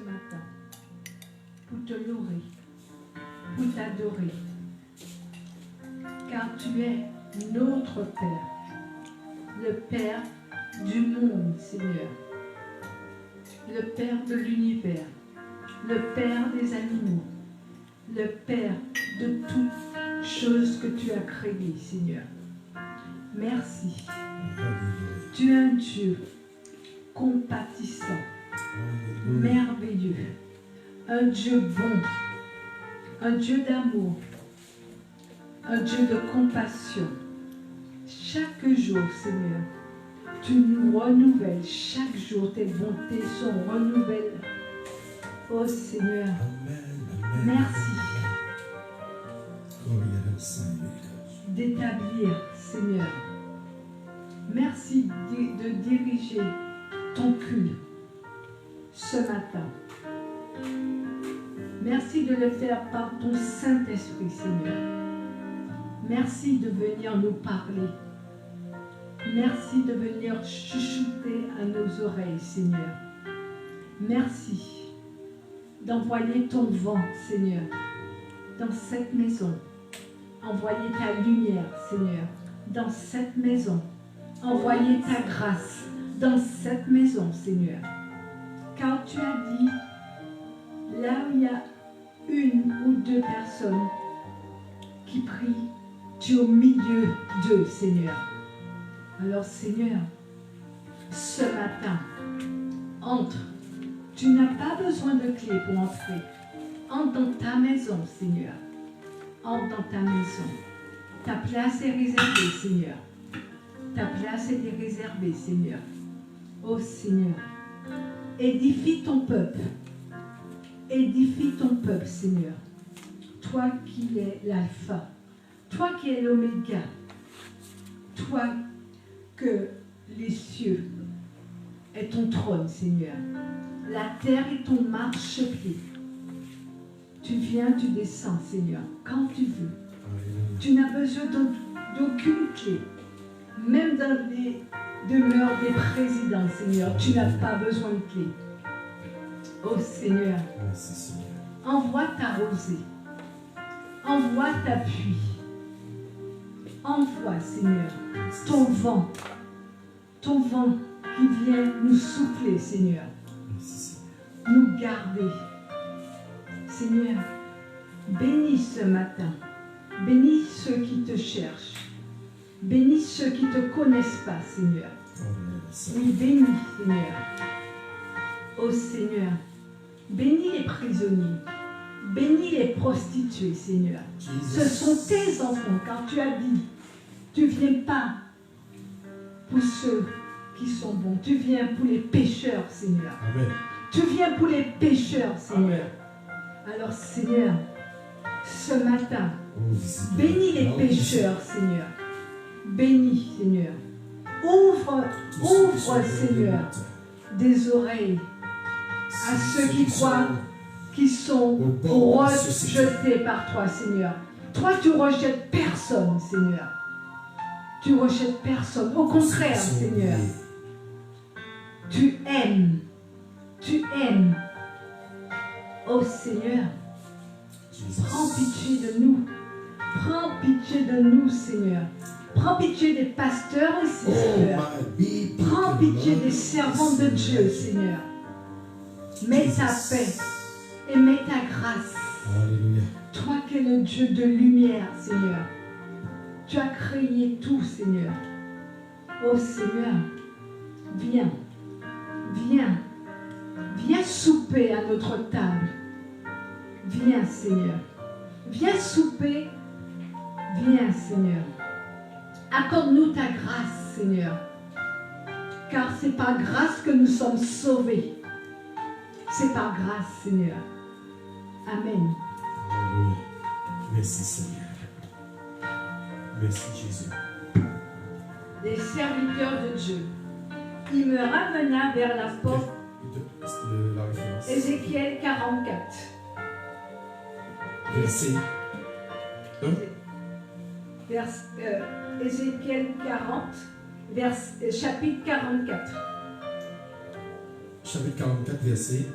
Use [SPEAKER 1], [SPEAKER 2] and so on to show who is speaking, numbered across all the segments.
[SPEAKER 1] matin pour te louer, pour t'adorer, car tu es notre Père, le Père du monde, Seigneur, le Père de l'univers, le Père des animaux, le Père de toutes choses que tu as créées, Seigneur. Merci. Tu es un Dieu compatissant, merveilleux, un Dieu bon, un Dieu d'amour, un Dieu de compassion. Chaque jour, Seigneur, tu nous renouvelles. Chaque jour, tes bontés sont renouvellées. Oh Seigneur, merci d'établir, Seigneur. Merci de diriger ton culte ce matin. Merci de le faire par ton Saint-Esprit, Seigneur. Merci de venir nous parler. Merci de venir chuchoter à nos oreilles, Seigneur. Merci d'envoyer ton vent, Seigneur, dans cette maison. Envoyer ta lumière, Seigneur, dans cette maison. Envoyer ta grâce dans cette maison, Seigneur. Car tu as dit, là où il y a une ou deux personnes qui prient, tu es au milieu d'eux, Seigneur. Alors, Seigneur, ce matin, entre. Tu n'as pas besoin de clé pour entrer. Entre dans ta maison, Seigneur. Entre dans ta maison. Ta place est réservée, Seigneur. Ta place est réservée, Seigneur. Oh Seigneur, édifie ton peuple. Édifie ton peuple, Seigneur. Toi qui es l'alpha. Toi qui es l'oméga. Toi que les cieux est ton trône, Seigneur. La terre est ton marchepied. Tu viens, tu descends, Seigneur, quand tu veux. Tu n'as besoin d'aucune clé. Même dans les demeures des présidents, Seigneur, tu n'as pas besoin de clé. Oh Seigneur, envoie ta rosée. Envoie ta pluie. Envoie, Seigneur, ton vent. Ton vent qui vient nous souffler, Seigneur. Nous garder. Seigneur, bénis ce matin. Bénis ceux qui te cherchent. Bénis ceux qui ne te connaissent pas, Seigneur. Oui, bénis, Seigneur. Oh Seigneur, bénis les prisonniers. Bénis les prostituées, Seigneur. Ce sont tes enfants, car tu as dit, tu ne viens pas pour ceux qui sont bons. Tu viens pour les pécheurs, Seigneur. Amen. Tu viens pour les pécheurs, Seigneur. Alors, Seigneur, ce matin, bénis les pécheurs, Seigneur. Bénis, Seigneur. Ouvre, Seigneur, des oreilles à ceux qui croient, qui sont rejetés par toi, Seigneur. Toi, tu ne rejettes personne, Seigneur. Tu ne rejettes personne. Au contraire, Seigneur, tu aimes. Tu aimes. Oh Seigneur, prends pitié de nous. Prends pitié de nous, Seigneur. Prends pitié des pasteurs aussi, Seigneur. Prends pitié des servants de Dieu, Seigneur. Mets ta paix et mets ta grâce. Alléluia. Toi qui es le Dieu de lumière, Seigneur. Tu as créé tout, Seigneur. Oh Seigneur, viens. Viens. Viens souper à notre table. Viens, Seigneur. Viens souper. Viens, Seigneur. Accorde-nous ta grâce, Seigneur. Car c'est par grâce que nous sommes sauvés. C'est par grâce, Seigneur. Amen.
[SPEAKER 2] Alléluia. Merci, Seigneur. Merci, Jésus.
[SPEAKER 1] Les serviteurs de Dieu. Il me ramena vers la porte. Ézéchiel 44.
[SPEAKER 2] Verset.
[SPEAKER 1] Ézéchiel 40, chapitre 44.
[SPEAKER 2] Chapitre 44, verset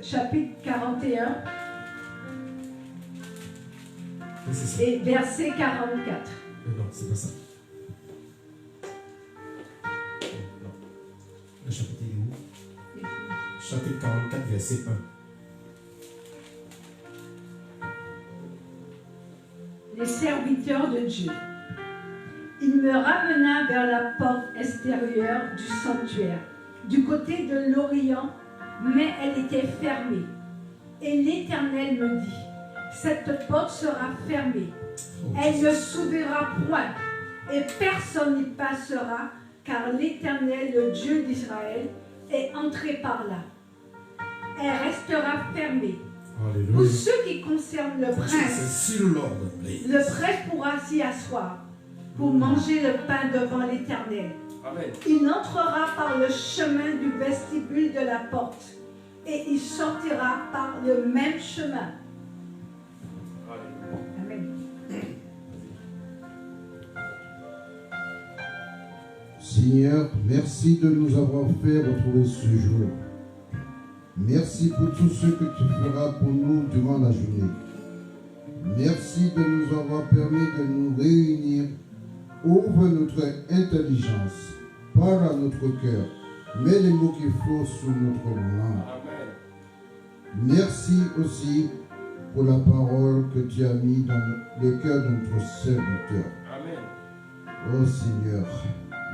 [SPEAKER 1] chapitre 41 et verset 44.
[SPEAKER 2] Non, c'est pas ça. Non. Le chapitre est où? Chapitre 44, verset 1.
[SPEAKER 1] Les serviteurs de Dieu. Il me ramena vers la porte extérieure du sanctuaire, du côté de l'Orient, mais elle était fermée. Et l'Éternel me dit, cette porte sera fermée. Elle ne s'ouvrira point, et personne n'y passera, car l'Éternel, le Dieu d'Israël, est entré par là. Elle restera fermée.
[SPEAKER 2] Alléluia.
[SPEAKER 1] Pour ce qui concerne le prince, le prince pourra s'y asseoir pour manger le pain devant l'Éternel. Il entrera par le chemin du vestibule de la porte et il sortira par le même chemin. Amen.
[SPEAKER 3] Seigneur, merci de nous avoir fait retrouver ce jour. Merci pour tout ce que tu feras pour nous durant la journée. Merci de nous avoir permis de nous réunir. Ouvre notre intelligence, parle à notre cœur, mets les mots qui flottent sur notre langue. Amen. Merci aussi pour la parole que tu as mis dans le cœur de notre serviteur. Amen. Oh Seigneur,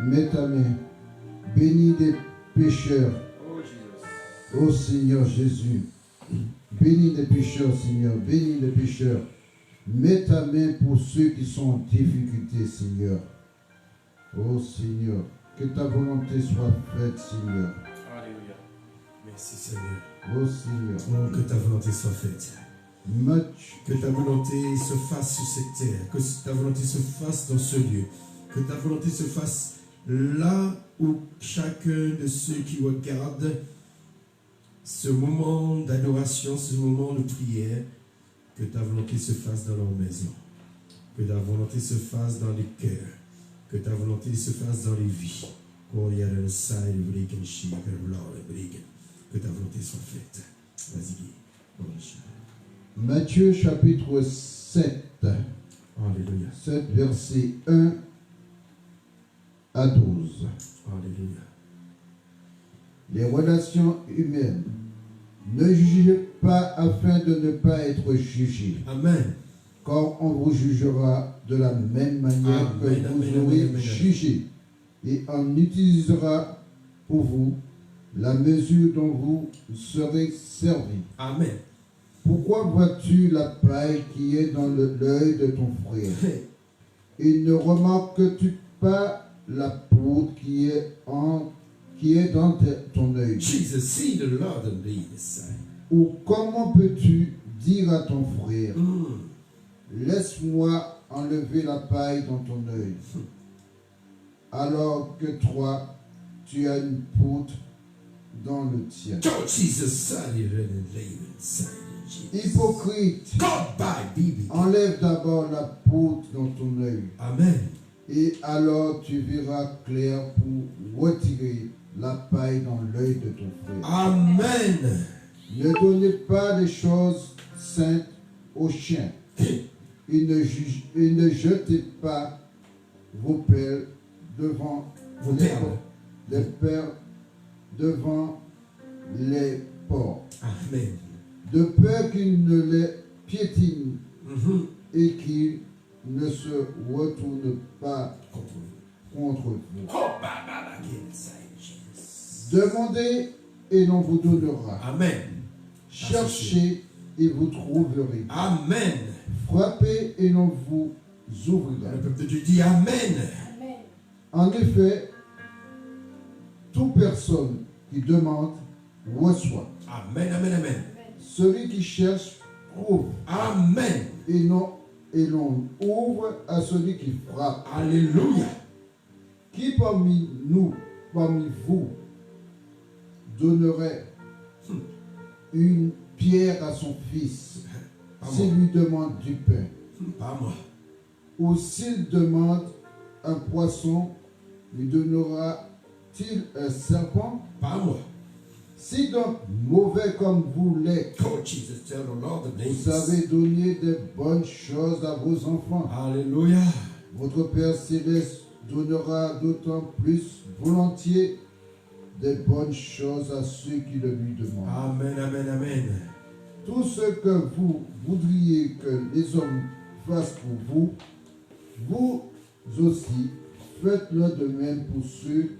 [SPEAKER 3] mets ta main, bénis des pécheurs. Oh Seigneur Jésus, bénis les pécheurs, Seigneur, bénis les pécheurs. Mets ta main pour ceux qui sont en difficulté, Seigneur. Oh Seigneur, que ta volonté soit faite, Seigneur.
[SPEAKER 2] Alléluia. Merci Seigneur.
[SPEAKER 3] Oh Seigneur.
[SPEAKER 2] Oh, que ta volonté soit faite. Que ta volonté se fasse sur cette terre. Que ta volonté se fasse dans ce lieu. Que ta volonté se fasse là où chacun de ceux qui regardent ce moment d'adoration, ce moment de prière, que ta volonté se fasse dans leur maison, que ta volonté se fasse dans les cœurs, que ta volonté se fasse dans les vies. Que ta volonté soit faite. Vas-y.
[SPEAKER 3] Matthieu chapitre 7.
[SPEAKER 2] Alléluia.
[SPEAKER 3] 7 versets 1 à 12.
[SPEAKER 2] Alléluia.
[SPEAKER 3] Les relations humaines. Ne jugez pas afin de ne pas être jugé.
[SPEAKER 2] Amen.
[SPEAKER 3] Car on vous jugera de la même manière que vous aurez jugé. Et on utilisera pour vous la mesure dont vous serez servi.
[SPEAKER 2] Amen.
[SPEAKER 3] Pourquoi vois-tu la paille qui est dans l'œil de ton frère et ne remarques-tu pas la poudre qui est dans ton œil?
[SPEAKER 2] Jesus, see the Lord and lead the side.
[SPEAKER 3] Ou comment peux-tu dire à ton frère, laisse-moi enlever la paille dans ton œil, alors que toi, tu as une poudre dans le tien?
[SPEAKER 2] Oh, Jesus, son, you really lead inside.
[SPEAKER 3] Hypocrite, enlève d'abord la poudre dans ton œil.
[SPEAKER 2] Amen.
[SPEAKER 3] Et alors tu verras clair pour retirer la paille dans l'œil de ton frère.
[SPEAKER 2] Amen.
[SPEAKER 3] Ne donnez pas les choses saintes aux chiens. Et ne jetez pas vos pelles devant les pères devant les porcs.
[SPEAKER 2] Amen.
[SPEAKER 3] De peur qu'ils ne les piétinent et qu'ils ne se retournent pas contre vous. Demandez et l'on vous donnera.
[SPEAKER 2] Amen.
[SPEAKER 3] Cherchez et vous trouverez.
[SPEAKER 2] Amen.
[SPEAKER 3] Frappez et l'on vous ouvrira.
[SPEAKER 2] Le peuple de Dieu dit Amen.
[SPEAKER 3] En effet, toute personne qui demande reçoit.
[SPEAKER 2] Amen, amen, amen.
[SPEAKER 3] Celui qui cherche trouve.
[SPEAKER 2] Amen.
[SPEAKER 3] Et l'on ouvre à celui qui frappe.
[SPEAKER 2] Alléluia.
[SPEAKER 3] Qui parmi vous, donnerait une pierre à son fils s'il lui demande du pain?
[SPEAKER 2] Pas moi.
[SPEAKER 3] Ou s'il demande un poisson, lui donnera-t-il un serpent?
[SPEAKER 2] Pas moi.
[SPEAKER 3] Si donc mauvais comme vous l'êtes,
[SPEAKER 2] Oh Jesus, tell the Lord the
[SPEAKER 3] vous
[SPEAKER 2] names.
[SPEAKER 3] savez donner de bonnes choses à vos enfants,
[SPEAKER 2] Hallelujah.
[SPEAKER 3] votre Père Céleste donnera d'autant plus volontiers de bonnes choses à ceux qui le lui demandent.
[SPEAKER 2] Amen, amen, amen.
[SPEAKER 3] Tout ce que vous voudriez que les hommes fassent pour vous, vous aussi faites-le de même pour ceux,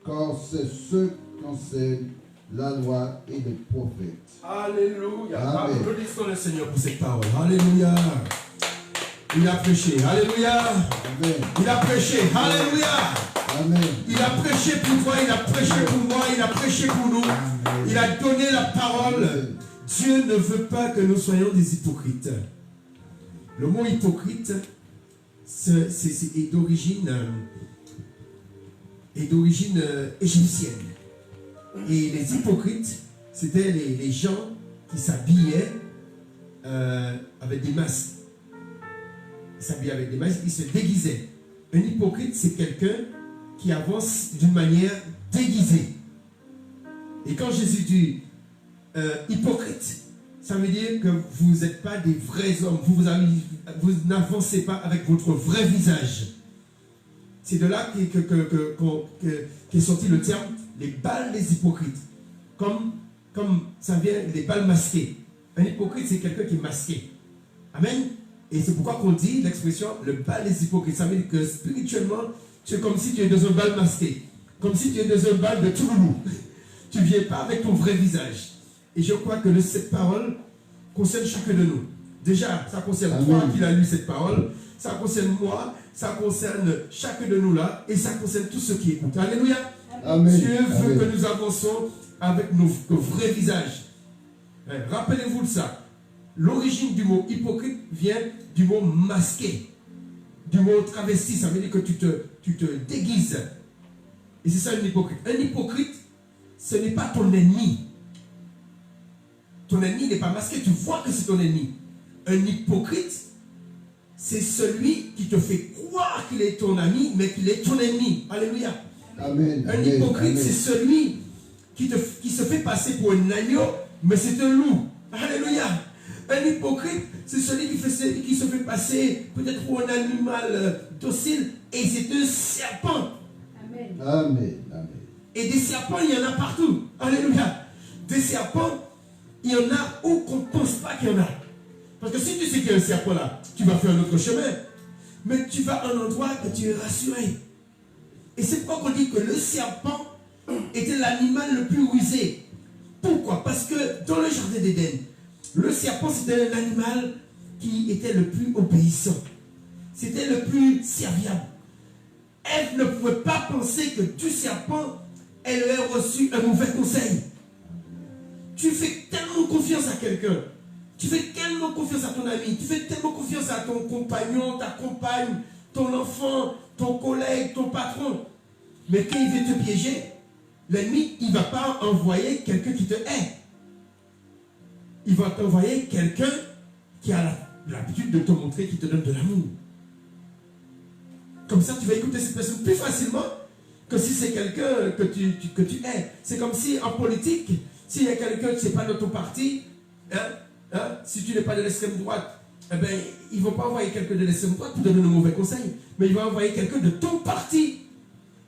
[SPEAKER 3] car c'est ce qu'enseigne la loi et les prophètes.
[SPEAKER 2] Alléluia.
[SPEAKER 3] Amen.
[SPEAKER 2] Applaudissons le Seigneur pour cette parole. Alléluia. Il a prêché. Alléluia.
[SPEAKER 3] Amen.
[SPEAKER 2] Il a prêché. Alléluia.
[SPEAKER 3] Amen.
[SPEAKER 2] Il a prêché pour toi, il a prêché pour moi, il a prêché pour nous. Il a donné la parole.
[SPEAKER 3] Amen.
[SPEAKER 2] Dieu ne veut pas que nous soyons des hypocrites. Le mot hypocrite est d'origine égyptienne. Et les hypocrites, c'était les gens qui s'habillaient avec des masques. Ils s'habillaient avec des masques, ils se déguisaient. Un hypocrite, c'est quelqu'un qui avance d'une manière déguisée. Et quand Jésus dit hypocrite, ça veut dire que vous n'êtes pas des vrais hommes. Vous n'avancez pas avec votre vrai visage. C'est de là qu'est sorti le terme les balles des hypocrites. Comme ça vient les balles masquées. Un hypocrite, c'est quelqu'un qui est masqué. Amen. Et c'est pourquoi qu'on dit l'expression le bal des hypocrites. Ça veut dire que spirituellement, tu es comme si tu es dans un bal masqué. Comme si tu es dans un bal de Touloulou. Tu ne viens pas avec ton vrai visage. Et je crois que cette parole concerne chacun de nous. Déjà, ça concerne
[SPEAKER 3] Amen.
[SPEAKER 2] toi qui l'as lu cette parole. Ça concerne moi. Ça concerne chacun de nous là. Et ça concerne tous ceux qui écoutent. Alléluia.
[SPEAKER 3] Amen.
[SPEAKER 2] Dieu veut
[SPEAKER 3] Amen.
[SPEAKER 2] que nous avançons avec nos vrais visages. Rappelez-vous de ça. L'origine du mot hypocrite vient du mot masqué. Du mot travesti. Ça veut dire que tu te déguises. Et c'est ça un hypocrite. Un hypocrite, ce n'est pas ton ennemi. Ton ennemi n'est pas masqué, tu vois que c'est ton ennemi. Un hypocrite, c'est celui qui te fait croire qu'il est ton ami, mais qu'il est ton ennemi. Alléluia.
[SPEAKER 3] Amen.
[SPEAKER 2] Un
[SPEAKER 3] Amen.
[SPEAKER 2] hypocrite,
[SPEAKER 3] Amen.
[SPEAKER 2] c'est celui qui se fait passer pour un agneau, mais c'est un loup. Alléluia. Un hypocrite, c'est celui qui se fait passer peut-être pour un animal docile, et c'est un serpent.
[SPEAKER 1] Amen.
[SPEAKER 3] Amen. Amen.
[SPEAKER 2] Et des serpents, il y en a partout. Alléluia. Des serpents, il y en a où qu'on ne pense pas qu'il y en a. Parce que si tu sais qu'il y a un serpent là, tu vas faire un autre chemin. Mais tu vas à un endroit que tu es rassuré. Et c'est pourquoi on dit que le serpent était l'animal le plus rusé. Pourquoi? Parce que dans le jardin d'Éden, le serpent c'était un animal qui était le plus obéissant. C'était le plus serviable. Elle ne pouvait pas penser que du serpent, elle aurait reçu un mauvais conseil. Tu fais tellement confiance à quelqu'un. Tu fais tellement confiance à ton ami. Tu fais tellement confiance à ton compagnon, ta compagne, ton enfant, ton collègue, ton patron. Mais quand il veut te piéger, l'ennemi, il ne va pas envoyer quelqu'un qui te hait. Il va t'envoyer quelqu'un qui a l'habitude de te montrer, qui te donne de l'amour. Comme ça, tu vas écouter cette personne plus facilement que si c'est quelqu'un que tu hais. C'est comme si en politique, s'il y a quelqu'un qui n'est pas de ton parti, si tu n'es pas de l'extrême droite, eh ben, ils ne vont pas envoyer quelqu'un de l'extrême droite pour te donner de mauvais conseils, mais ils vont envoyer quelqu'un de ton parti,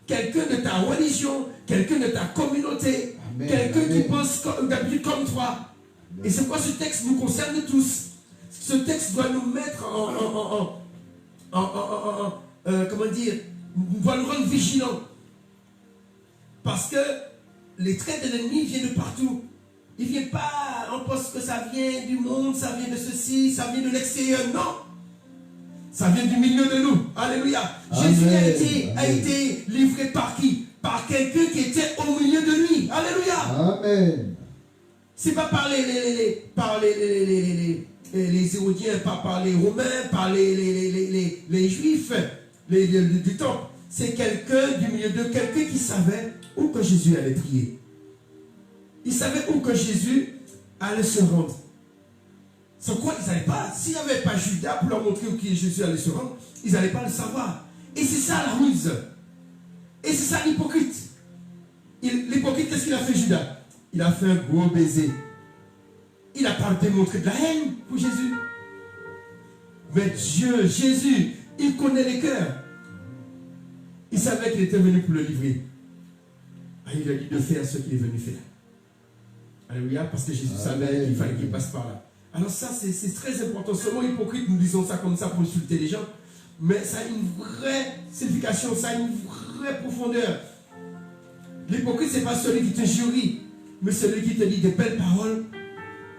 [SPEAKER 2] quelqu'un de ta religion, quelqu'un de ta communauté, quelqu'un qui pense d'habitude comme toi. Et c'est pourquoi ce texte nous concerne tous. Ce texte doit nous mettre comment dire, doit nous rendre vigilants. Parce que les traits de l'ennemi viennent de partout. Il ne vient pas, on pense que ça vient du monde, ça vient de ceci, ça vient de l'extérieur. Non. Ça vient du milieu de nous. Alléluia.
[SPEAKER 3] Amen.
[SPEAKER 2] Jésus a été livré par qui? Par quelqu'un qui était au milieu de lui. Alléluia.
[SPEAKER 3] Amen.
[SPEAKER 2] C'est pas par les Hérodiens, pas par les Romains, par les Juifs du temple. C'est quelqu'un du milieu de quelqu'un qui savait où que Jésus allait prier. Il savait où que Jésus allait se rendre. Sans quoi ils n'allaient pas, s'il n'y avait pas Judas pour leur montrer où Jésus allait se rendre, ils n'allaient pas le savoir. Et c'est ça la ruse. Et c'est ça l'hypocrite. L'hypocrite, qu'est-ce qu'il a fait Judas? il a fait un gros baiser. Il n'a pas démontré de la haine pour Jésus. Mais Dieu, Jésus, il connaît les cœurs. Il savait qu'il était venu pour le livrer. Il lui a dit de faire ce qu'il est venu faire. Alléluia, parce que Jésus savait qu'il fallait qu'il passe par là. Alors ça, c'est très important. Seulement hypocrite, nous disons ça comme ça pour insulter les gens. Mais ça a une vraie signification, ça a une vraie profondeur. L'hypocrite, ce n'est pas celui qui te jurie, mais celui qui te dit des belles paroles.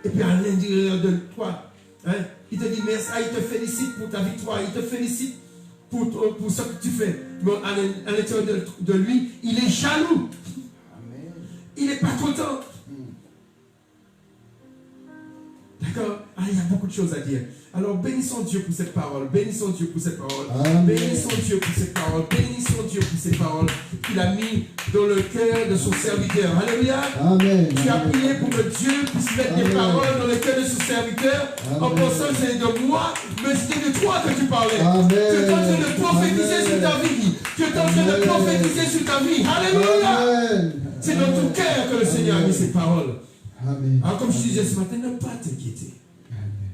[SPEAKER 2] Et puis à l'intérieur de toi, hein, il te dit merci, il te félicite pour ta victoire, il te félicite pour ce que tu fais. Mais à l'intérieur de lui, il est jaloux. Amen. Il n'est pas content. D'accord? Il y a beaucoup de choses à dire. Alors bénissons Dieu pour cette parole. Bénissons Dieu pour cette parole. Amen. Bénissons Dieu pour cette parole. Bénissons Dieu pour cette parole qu'il a mis dans le cœur de son serviteur. Alléluia. Amen. Tu as prié pour que Dieu puisse mettre des paroles dans le cœur de son serviteur. Amen. En pensant que c'est de moi, mais c'était de toi que tu parlais. Amen. Tu es en train de prophétiser sur ta vie. Tu es en train de prophétiser sur ta vie. Alléluia. C'est dans ton cœur que le Seigneur a mis ces paroles. Amen. Alors comme je disais ce matin, ne pas t'inquiéter.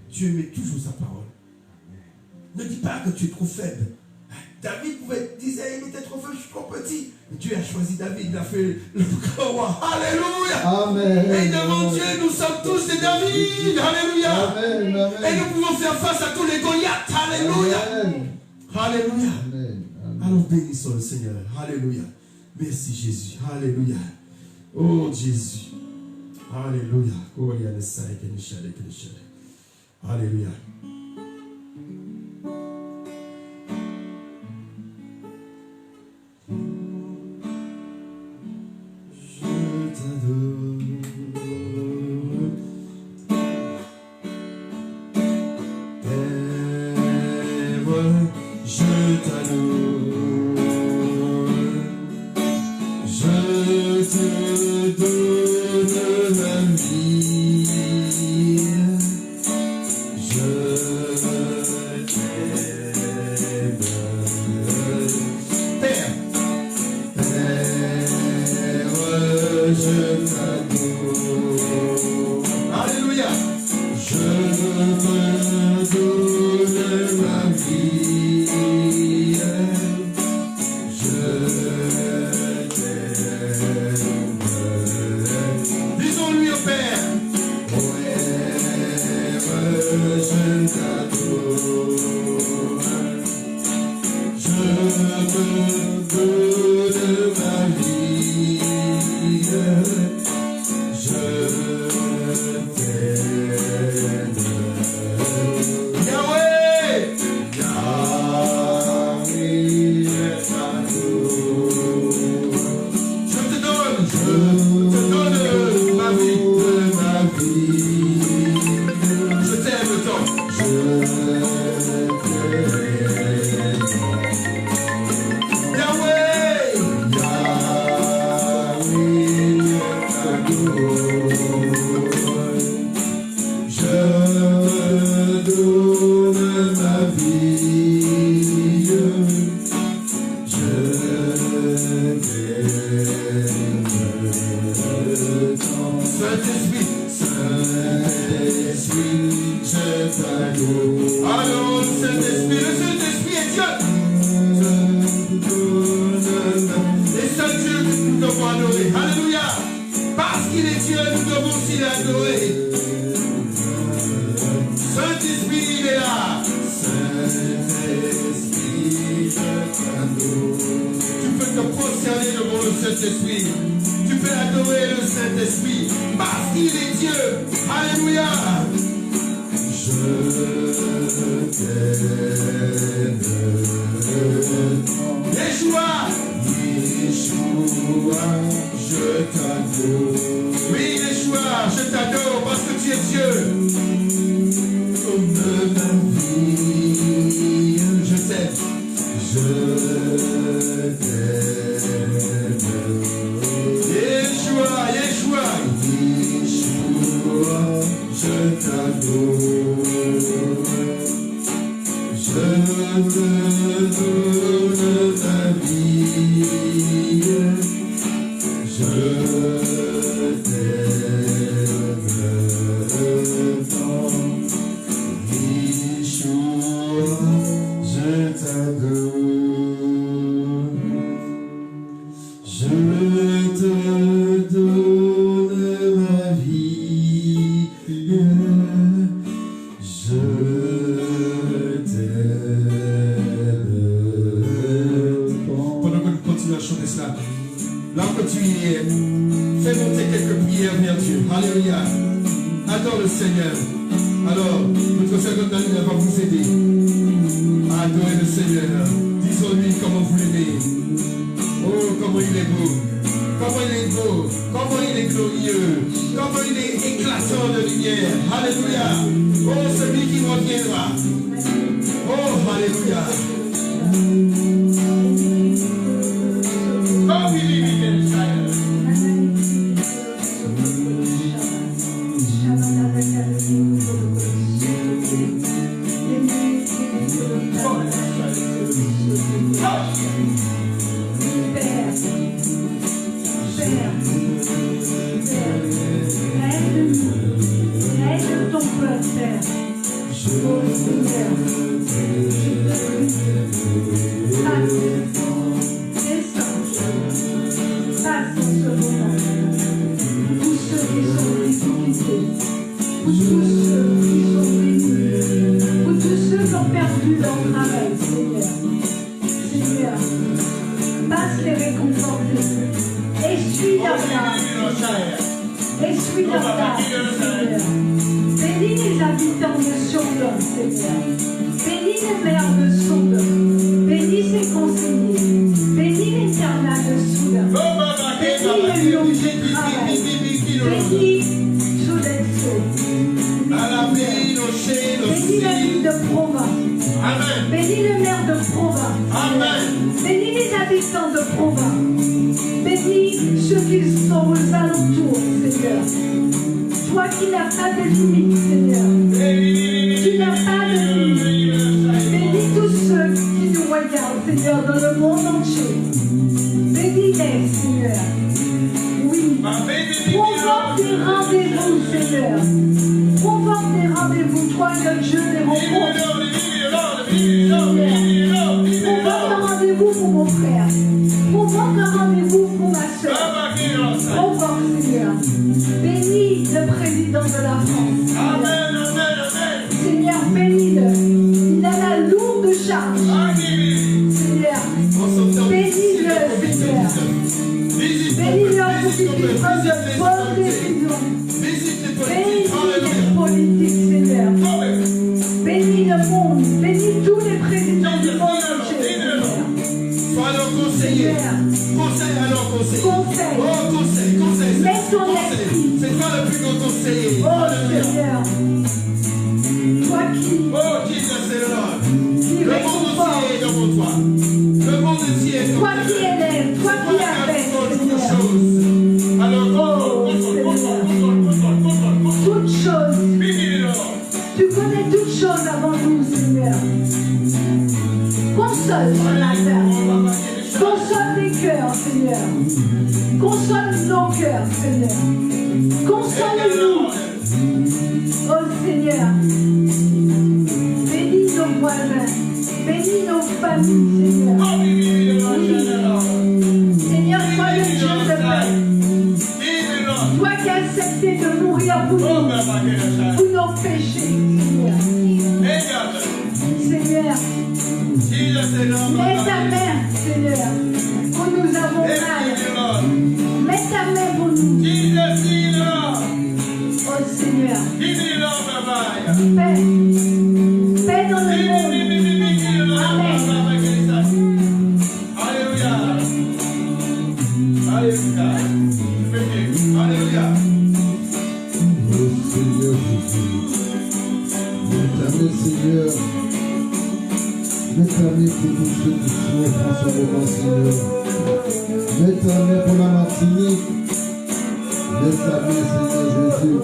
[SPEAKER 2] Dieu met toujours sa parole. Amen. Ne dis pas que tu es trop faible. David disait, il était trop faible, je suis trop petit. Mais Dieu a choisi David, il a fait le grand roi. Alléluia. Amen. Et devant Dieu, nous sommes tous des David. Alléluia. Amen. Amen. Et nous pouvons faire face à tous les Goliaths. Alléluia. Amen. Alléluia. Amen. Alors bénissons le Seigneur. Alléluia. Merci Jésus. Alléluia. Oh Jésus. Alléluia. Alléluia. Je t'adore. Père, je t'adore. Je te donne la vie. Alléluia. Je me donne ma vie. Je t'aime. Disons-lui au Père. Père, je t'adore. Je me donne ma vie. Je t'aime. chanter cela. Là où tu es, fais monter quelques prières vers Dieu. Alléluia. Adore le Seigneur. Alors, notre seconde année va vous aider à adorer le Seigneur. Disons-lui comment vous l'aimez. Oh, comment il est beau. Comment il est beau. Comment il est glorieux. Comment il est éclatant de lumière. Alléluia. Oh, celui qui reviendra. Oh, alléluia. Oh, oui, oui, oui,
[SPEAKER 1] Aide ton peuple, Père. Oh Seigneur, passe en ce moment. Tous ceux qui sont en difficulté, pour tous ceux qui sont bénis, pour tous ceux qui ont perdu leur travail, Seigneur. Seigneur, passe les réconforter. Essuie leurs larmes. Essuie leurs larmes, Seigneur. Bénis les habitants de Sodome, Seigneur. Bénis les maires de Sodome. Bénis ses conseillers. Bénis l'internat de Sodome. Bénis les lieux de travail. Bénis Sodexo. Bénis la ville de Provence. Bénis le maire de Provence. Bénis les habitants de Provence. Bénis ceux qui sont aux alentours, Seigneur. Toi qui n'as pas de limite, Seigneur. Tu n'as pas de limite. Bénis tous ceux qui nous regardent, Seigneur, dans le monde entier. Bénis-les, Seigneur. Oui. Provoque des rendez-vous, Seigneur. Provoque des rendez-vous, toi, le Dieu des rencontres. Provoque un rendez-vous pour mon frère. Provoque un rendez-vous pour ma soeur. Provoque, Seigneur. Bénis le président de la France. Seigneur, bénis-le. Il a la lourde charge. Seigneur, bénis-le, Seigneur. Bénis-le pour qu'il puisse prendre de bonnes décisions. Bénis les politiques, Seigneur. Bénis le monde. Bénis tous les présidents du monde entier, Seigneur.
[SPEAKER 2] Sois leur conseiller. Conseil alors conseil.
[SPEAKER 1] Conseil.
[SPEAKER 2] Oh, conseil.
[SPEAKER 1] Mets ton esprit.
[SPEAKER 2] C'est toi le plus grand conseiller.
[SPEAKER 1] Oh, Seigneur. Toi qui.
[SPEAKER 2] Oh, Jesus est là. Le monde entier est devant toi. Le monde entier est devant toi.
[SPEAKER 1] Toi qui élèves. Toi qui appelles, Seigneur.
[SPEAKER 2] Alors,
[SPEAKER 1] toutes choses. Tu connais toutes choses avant nous, Seigneur. Console ce matin. Console les cœurs, Seigneur. Console nos cœurs, Seigneur. Console-nous. Oh Seigneur. Bénis nos voisins. Bénis nos familles, Seigneur. Seigneur, toi le Dieu de paix. Toi qui as accepté de mourir pour nous, pour nos péchés, Seigneur. Seigneur, mets ta main, Seigneur, où nous avons mal. Mets ta main pour nous. Oh Seigneur, paix, paix dans le monde. Alléluia. Alléluia.
[SPEAKER 3] Oh Seigneur Jésus, mets-toi, Seigneur. Mets ta main pour tous ceux qui souffrent en ce moment, Seigneur. Mets ta main pour la Martinique. Mets ta main, Seigneur Jésus,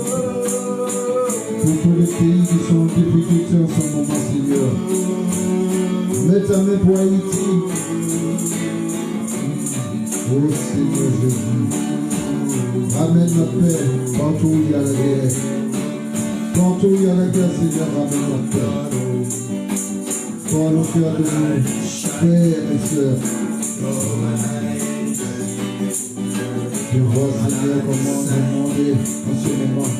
[SPEAKER 3] pour tous les pays qui sont en difficulté en ce moment, Seigneur. Mets ta main pour Haïti. Oh Seigneur Jésus, ramène la paix partout où il y a la guerre. Partout où il y a la guerre, Seigneur, ramène la paix. Parle au cœur de nous, frères et sœurs. Tu vois, Seigneur, comment le monde est en ce moment.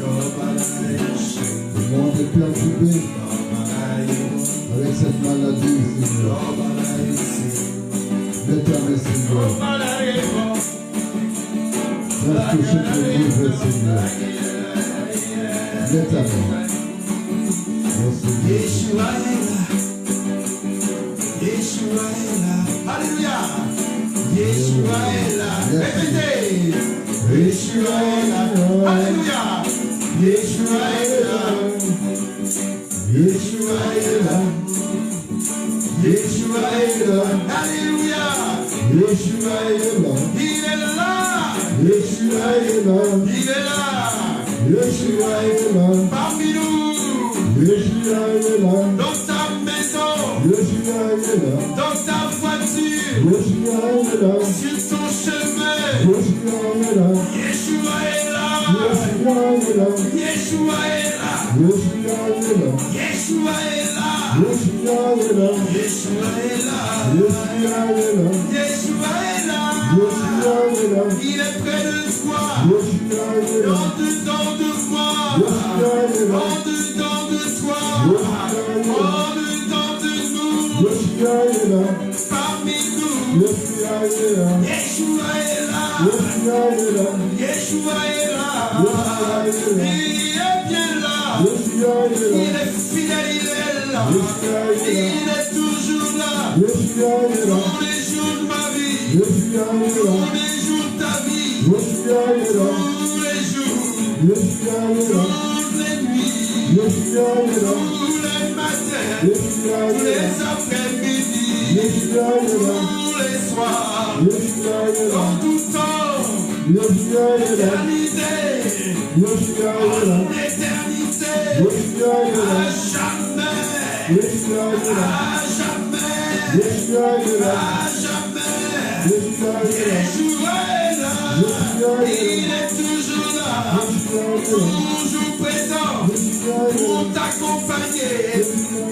[SPEAKER 3] Le monde est perturbé avec cette maladie, Seigneur. L'éternel Seigneur. Laisse toucher ton livre, Seigneur. L'éternel.
[SPEAKER 2] Yeshua est là. Yeshua est là. Alléluia. Yeshua est là. Répétez. Yeshua est là. Alléluia. Yeshua est là. Yeshua est là. Yeshua est là. Alléluia.
[SPEAKER 3] Yeshua est là.
[SPEAKER 2] Il est là.
[SPEAKER 3] Yeshua est là.
[SPEAKER 2] Il est là.
[SPEAKER 3] Yeshua est là.
[SPEAKER 2] Parmi nous.
[SPEAKER 3] Yeshua est là.
[SPEAKER 2] Dans ta maison.
[SPEAKER 3] Yeshua est là.
[SPEAKER 2] Dans ta voiture.
[SPEAKER 3] Yeshua est là.
[SPEAKER 2] Sur ton chemin.
[SPEAKER 3] Yeshua est là.
[SPEAKER 2] Yeshua est là.
[SPEAKER 3] Yeshua est là.
[SPEAKER 2] Yeshua est là.
[SPEAKER 3] Yeshua est là.
[SPEAKER 2] Yeshua est là.
[SPEAKER 3] Yeshua est là.
[SPEAKER 2] Yeshua est là.
[SPEAKER 3] Yeshua est là.
[SPEAKER 2] Yeshua est là.
[SPEAKER 3] Yeshua est là.
[SPEAKER 2] Il est près de toi.
[SPEAKER 3] Yeshua est là.
[SPEAKER 2] En dedans de moi.
[SPEAKER 3] Yeshua est là.
[SPEAKER 2] En dedans de toi. En dedans de nous.
[SPEAKER 3] Yeshua est là.
[SPEAKER 2] Parmi nous.
[SPEAKER 3] Yeshua est là.
[SPEAKER 2] Yeshua est là.
[SPEAKER 3] Yeshua est là.
[SPEAKER 2] Yeshua est là.
[SPEAKER 3] Yeshua est là.
[SPEAKER 2] Il est bien là.
[SPEAKER 3] Yeshua est là.
[SPEAKER 2] Il est fidèle, il est là.
[SPEAKER 3] Yeshua est là.
[SPEAKER 2] Il est toujours là.
[SPEAKER 3] Yeshua est là.
[SPEAKER 2] Tous les jours de ma vie.
[SPEAKER 3] Yeshua est là.
[SPEAKER 2] Tous les jours de ta vie.
[SPEAKER 3] Yeshua est là.
[SPEAKER 2] Tous les jours.
[SPEAKER 3] Yeshua est là.
[SPEAKER 2] Toutes les nuits.
[SPEAKER 3] Yeshua est là.
[SPEAKER 2] Tous les matins.
[SPEAKER 3] Yeshua
[SPEAKER 2] Tous
[SPEAKER 3] est là.
[SPEAKER 2] les après-midi.
[SPEAKER 3] Yeshua est là.
[SPEAKER 2] Tous les soirs.
[SPEAKER 3] Yeshua est là.
[SPEAKER 2] En tout temps.
[SPEAKER 3] Yeshua est là.
[SPEAKER 2] Éternité.
[SPEAKER 3] Yeshua est là.
[SPEAKER 2] En éternité.
[SPEAKER 3] Yeshua est là.
[SPEAKER 2] À jamais.
[SPEAKER 3] Yeshua est là.
[SPEAKER 2] À jamais.
[SPEAKER 3] Yeshua est là.
[SPEAKER 2] À jamais.
[SPEAKER 3] Yeshua est là.
[SPEAKER 2] Yeshua est là.
[SPEAKER 3] Yeshua est là.
[SPEAKER 2] Il est toujours là.
[SPEAKER 3] Yeshua est là.
[SPEAKER 2] Toujours présent.
[SPEAKER 3] Yeshua est là.
[SPEAKER 2] Pour t'accompagner.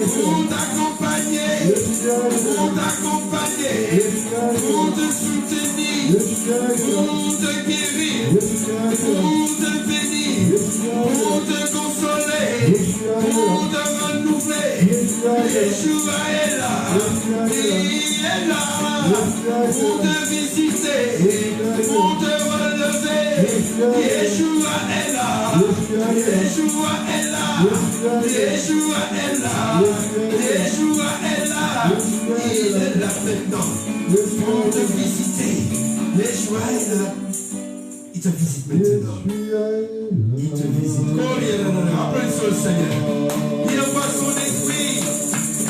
[SPEAKER 2] Pour t'accompagner.
[SPEAKER 3] Yeshua est là.
[SPEAKER 2] Pour t'accompagner.
[SPEAKER 3] Yeshua est là.
[SPEAKER 2] Pour te soutenir.
[SPEAKER 3] Yeshua est là.
[SPEAKER 2] Pour te guérir.
[SPEAKER 3] Yeshua est là.
[SPEAKER 2] Pour te bénir.
[SPEAKER 3] Yeshua est là.
[SPEAKER 2] Pour te consoler.
[SPEAKER 3] Yeshua est là.
[SPEAKER 2] Pour te renouveler.
[SPEAKER 3] Yeshua est là.
[SPEAKER 2] Yeshua est là.
[SPEAKER 3] Yeshua est là.
[SPEAKER 2] Il est là.
[SPEAKER 3] Yeshua est
[SPEAKER 2] Pour
[SPEAKER 3] là.
[SPEAKER 2] te visiter.
[SPEAKER 3] Yeshua est là.
[SPEAKER 2] Pour te relever. Yeshua est là.
[SPEAKER 3] Yeshua est là.
[SPEAKER 2] Yeshua est là. Yeshua est là. Yeshua est là. Il est là maintenant. Pour te visiter. Yeshua est là. Il te visite maintenant. Il te visite. Oh, il est là. Applaudissons le Seigneur. Il envoie son esprit.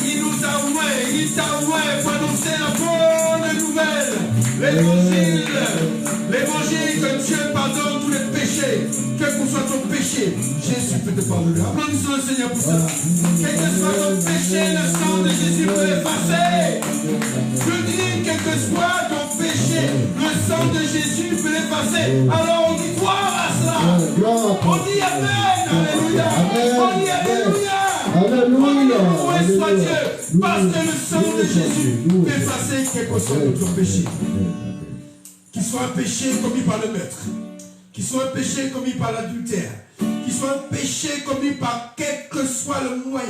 [SPEAKER 2] Il nous a ouvert. Il t'a ouvert pour annoncer la bonne nouvelle. L'évangile. L'évangile que Dieu pardonne tous les péchés. Quel que soit ton péché, Jésus peut te pardonner. Applaudissons le Seigneur pour ça. Quel que soit ton péché, le sang de Jésus peut l'effacer. Je dis, quel que soit ton péché, le sang de Jésus peut l'effacer. Alors on dit gloire à cela. On dit Amen. Alléluia. On dit Alléluia.
[SPEAKER 3] Alléluia.
[SPEAKER 2] Loué soit Dieu. Parce que le sang de Jésus peut effacer quel que soit notre péché. Qu'il soit un péché commis par le maître, qu'il soit un péché commis par l'adultère, qu'il soit un péché commis par quel que soit le moyen.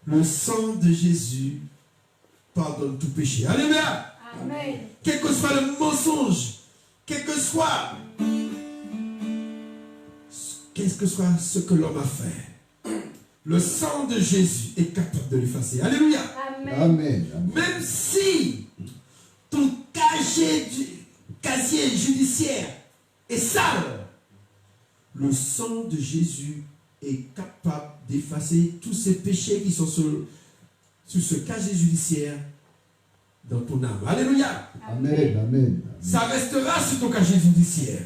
[SPEAKER 2] Le sang de Jésus pardonne tout péché. Alléluia.
[SPEAKER 1] Amen.
[SPEAKER 2] Quel que soit le mensonge, quel que soit ce que l'homme a fait, le sang de Jésus est capable de l'effacer. Alléluia.
[SPEAKER 1] Amen.
[SPEAKER 3] Amen.
[SPEAKER 2] Même si ton casier judiciaire est sale, le sang de Jésus est capable d'effacer tous ces péchés qui sont sur ce casier judiciaire dans ton âme. Alléluia.
[SPEAKER 3] Amen. Amen.
[SPEAKER 2] Ça restera sur ton casier judiciaire.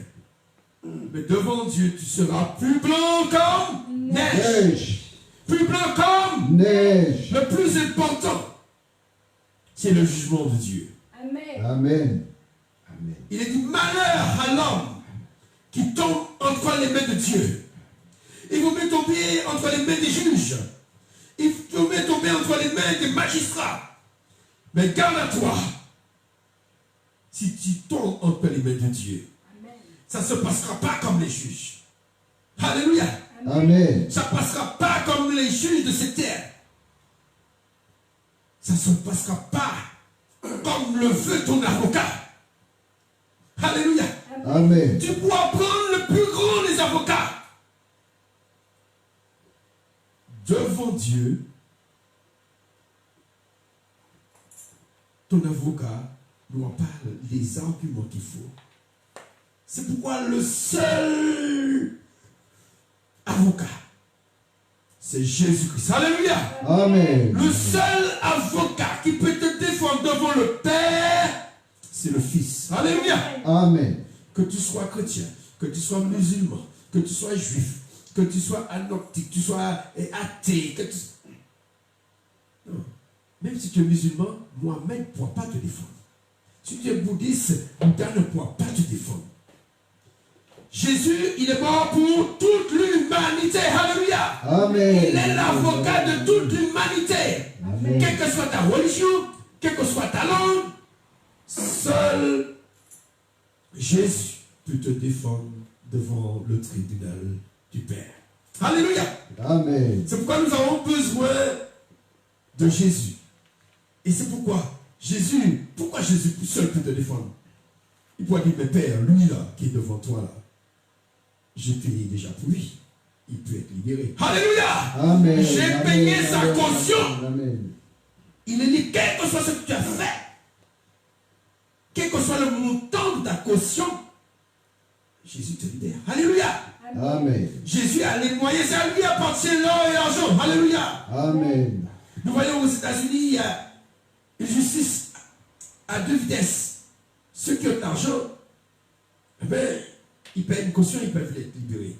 [SPEAKER 2] Mais devant Dieu, tu seras plus blanc comme neige.
[SPEAKER 3] Neige.
[SPEAKER 2] Plus blanc comme
[SPEAKER 3] Neige.
[SPEAKER 2] le plus important, c'est le jugement de Dieu.
[SPEAKER 1] Amen.
[SPEAKER 3] Amen. Amen.
[SPEAKER 2] Il est dit malheur à l'homme qui tombe entre les mains de Dieu. Il vous met tomber entre les mains des juges. Il vous met tomber entre les mains des magistrats. Mais garde à toi. Si tu tombes entre les mains de Dieu, ça ne se passera pas comme les juges. Alléluia.
[SPEAKER 3] Amen.
[SPEAKER 2] Ça ne passera pas comme les juges de cette terre. Ça ne se passera pas comme le veut ton avocat. Alléluia.
[SPEAKER 3] Amen.
[SPEAKER 2] Tu pourras prendre le plus grand des avocats. Devant Dieu, ton avocat n'aura pas les arguments qu'il faut. C'est pourquoi le seul avocat, c'est Jésus-Christ. Alléluia.
[SPEAKER 3] Amen.
[SPEAKER 2] Le seul avocat qui peut te défendre devant le Père, c'est le Fils. Alléluia.
[SPEAKER 3] Amen.
[SPEAKER 2] Que tu sois chrétien, que tu sois musulman, que tu sois juif, que tu sois agnostique, que tu sois athée, que tu... Non. Même si tu es musulman, Mohamed ne pourra pas te défendre. Si tu es bouddhiste, Bouddha ne pourra pas te défendre. Jésus, il est mort pour toute l'humanité. Alléluia.
[SPEAKER 3] Amen.
[SPEAKER 2] Il est l'avocat de toute l'humanité.
[SPEAKER 3] Amen.
[SPEAKER 2] Quelle que soit ta religion, quelle que soit ta langue, seul Jésus peut te défendre devant le tribunal du Père. Alléluia.
[SPEAKER 3] Amen.
[SPEAKER 2] C'est pourquoi nous avons besoin de Jésus. Et c'est pourquoi Jésus seul peut te défendre. Il pourra dire, mais Père, lui là, qui est devant toi là, j'ai payé déjà pour lui. Il peut être libéré. Alléluia.
[SPEAKER 3] Amen.
[SPEAKER 2] J'ai payé sa caution.
[SPEAKER 3] Amen.
[SPEAKER 2] Il est dit, quel que soit ce que tu as fait, quel que soit le montant de ta caution, Jésus te libère. Alléluia.
[SPEAKER 3] Amen.
[SPEAKER 2] Jésus a les moyens, c'est à lui appartient l'or et l'argent. Alléluia.
[SPEAKER 3] Amen.
[SPEAKER 2] Nous voyons aux États-Unis, il y a une justice à deux vitesses. Ceux qui ont de l'argent, eh bien, ils payent une caution, ils peuvent être libérés.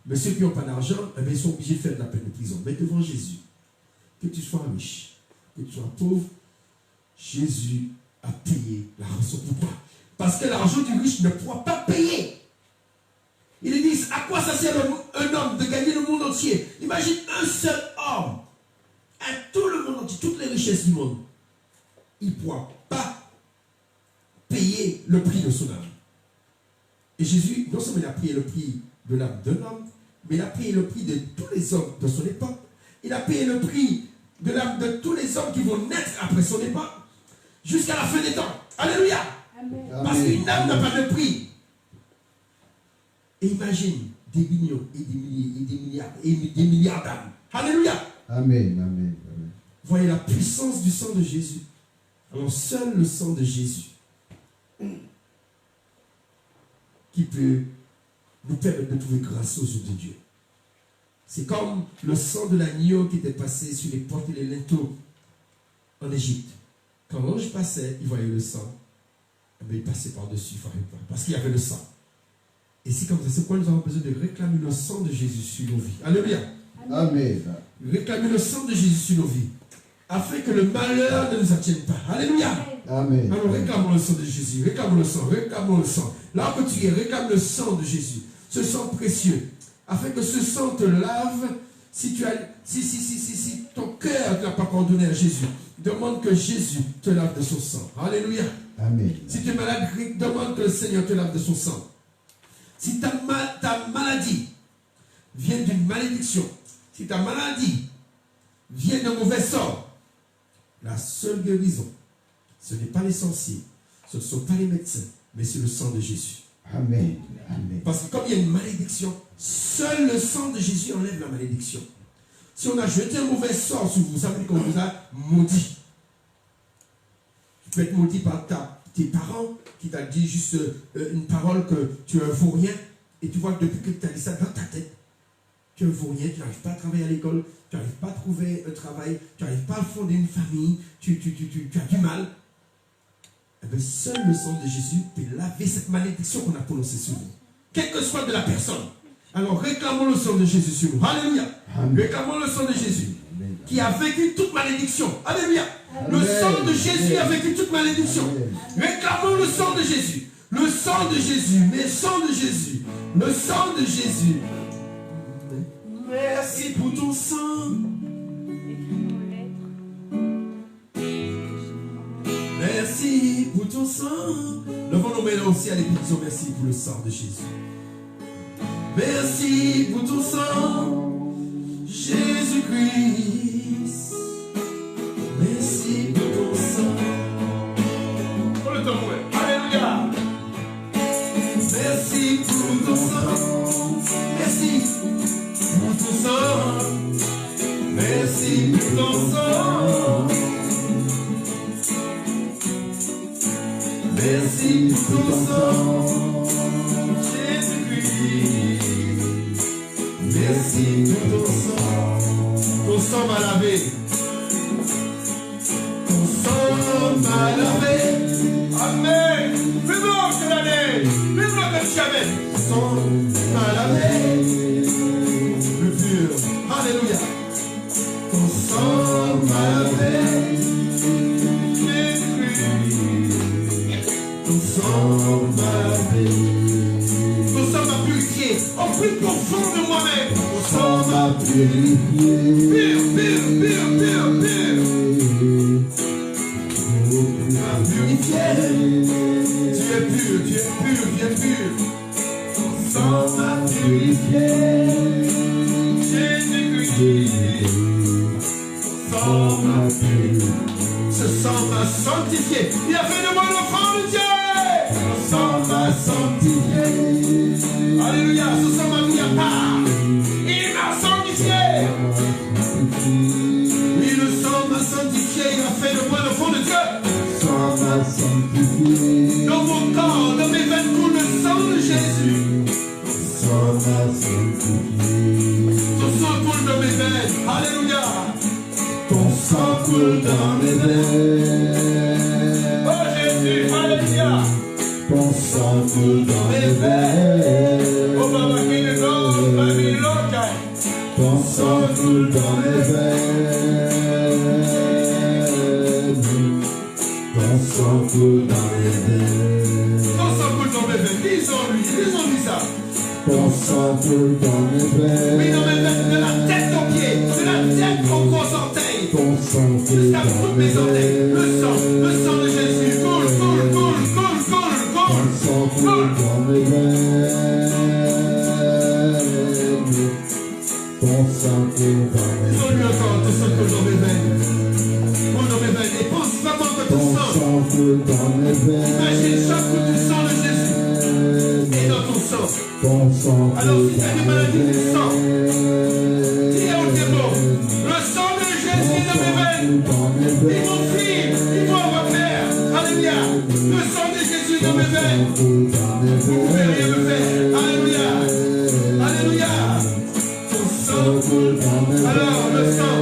[SPEAKER 2] Mais ceux qui n'ont pas d'argent, eh bien, ils sont obligés de faire de la peine de prison. Mais devant Jésus, que tu sois riche, que tu sois pauvre, Jésus a payé la rançon. Pourquoi? Parce que l'argent du riche ne pourra pas payer. Ils disent, à quoi ça sert un homme de gagner le monde entier? Imagine un seul homme, à tout le monde entier, toutes les richesses du monde. Il ne pourra pas payer le prix de son âme. Et Jésus, non seulement il a payé le prix de l'âme d'un homme, mais il a payé le prix de tous les hommes de son époque. Il a payé le prix de l'âme de tous les hommes qui vont naître après son époque, jusqu'à la fin des temps. Alléluia.
[SPEAKER 1] Amen.
[SPEAKER 2] Parce qu'une âme n'a pas de prix. Et imagine des millions et des milliers et des milliards et des milliards d'âmes. Alléluia.
[SPEAKER 3] Amen. Amen. Amen.
[SPEAKER 2] Voyez la puissance du sang de Jésus. Alors seul le sang de Jésus qui peut nous permettre de trouver grâce aux yeux de Dieu. C'est comme le sang de l'agneau qui était passé sur les portes et les linteaux en Égypte. Quand l'ange passait, il voyait le sang, mais il passait par-dessus, parce qu'il y avait le sang. Et c'est comme ça, c'est pourquoi nous avons besoin de réclamer le sang de Jésus sur nos vies. Alléluia.
[SPEAKER 3] Amen.
[SPEAKER 2] Réclamer le sang de Jésus sur nos vies, afin que le malheur ne nous atteigne pas. Alléluia.
[SPEAKER 3] Amen.
[SPEAKER 2] Alors réclamons le sang de Jésus, réclamons le sang, réclamons le sang. Là où tu es, réclame le sang de Jésus, ce sang précieux, afin que ce sang te lave. Si ton cœur n'a pas pardonné à Jésus, demande que Jésus te lave de son sang. Alléluia.
[SPEAKER 3] Amen.
[SPEAKER 2] Si tu es malade, demande que le Seigneur te lave de son sang. Si ta maladie vient d'une malédiction, si ta maladie vient d'un mauvais sort, la seule guérison, ce n'est pas les sorciers, ce ne sont pas les médecins, mais c'est le sang de Jésus.
[SPEAKER 3] Amen. Amen.
[SPEAKER 2] Parce que comme il y a une malédiction, seul le sang de Jésus enlève la malédiction. Si on a jeté un mauvais sort sur vous, ça veut dire qu'on vous a maudit. Tu peux être maudit par tes parents qui t'ont dit juste une parole que tu es un vaurien, et tu vois que depuis que tu as dit ça dans ta tête, tu es un vaurien, tu n'arrives pas à travailler à l'école, tu n'arrives pas à trouver un travail, tu n'arrives pas à fonder une famille, tu as du mal. Eh bien, seul le sang de Jésus peut laver cette malédiction qu'on a prononcée sur vous. Quelle que soit de la personne. Alors réclamons le sang de Jésus sur nous. Alléluia.
[SPEAKER 3] Amen.
[SPEAKER 2] Réclamons le sang de Jésus qui a vaincu toute malédiction. Alléluia. Le
[SPEAKER 3] Amen.
[SPEAKER 2] sang de Jésus a vaincu toute malédiction.
[SPEAKER 3] Amen.
[SPEAKER 2] Réclamons le sang de Jésus. Le sang de Jésus. Le sang de Jésus. Le sang de Jésus. Merci pour ton sang. Merci pour ton sang. Levons nos mains aussi à l'église. Disons merci pour le sang de Jésus. Merci pour ton sang, Jésus-Christ. Merci pour ton sang. Merci pour ton sang. Merci pour ton sang. Merci pour ton sang. Merci pour ton sang. Jésus-Christ. Merci pour ton sang. Ton sang m'a lavé. Ton sang m'a lavé. Amen. Plus grand que l'année. Plus grand que jamais. Ton sang m'a lavé. Le pur. Alléluia. Ton sang m'a lavé. Ton sang m'a lavé. Ton sang m'a purifié. Au plus profond de moi-même. Ton sang m'a purifié. Pur, pur, pur, pur, pur. M'a purifié. Tu es pur, tu es pur, tu es pur. Ton sang m'a purifié. Jésus-Christ. Ton sang m'a purifié. Ce sang m'a sanctifié. Il a fait de moi l'enfant de Dieu. Son sang m'a sanctifié. Alléluia. Ce sang m'a mis à part. Il m'a sanctifié. Oui, le sang m'a sanctifié. Il a fait de moi l'enfant de Dieu. Le sang m'a sanctifié. Dans mon corps, dans mes veines coule le sang de Jésus. Le sang m'a sanctifié. Ton sang coule dans mes veines. Alléluia. Ton sang coule dans mes veines. Oh Jésus, alléluia. Ton sang coule dans mes veines. Oh Baba qui est l'homme, Baby Loca. Ton sang coule dans mes veines. Ton sang coule dans mes veines. Ton sang coule dans mes veines. Lisons-lui ça. Ton sang coule dans mes veines. Oui, dans mes veines, de la tête aux pieds, de la tête aux gros orteils. Ton sang coule dans mes veines. Le sang de Jésus coule, coule, coule, coule, coule, coule. Ton sang coule dans mes veines. Ton sang coule dans mes veines. Disons-lui encore, ton sang coule dans mes veines. Coule dans mes veines. Et pense vraiment que ton sang coule dans mes veines. Imagine chaque coup du sang de Jésus. Et dans ton sang. Ton sang. Alors si tu as des maladies du sang, dis à haute démon, le sang de Jésus est dans mes veines. Ils m'ont fille, ils vont avoir peur. Alléluia. Le sang de Jésus est dans mes veines. Vous ne pouvez rien me faire. Alléluia. Alléluia. Ton sang. Alors le sang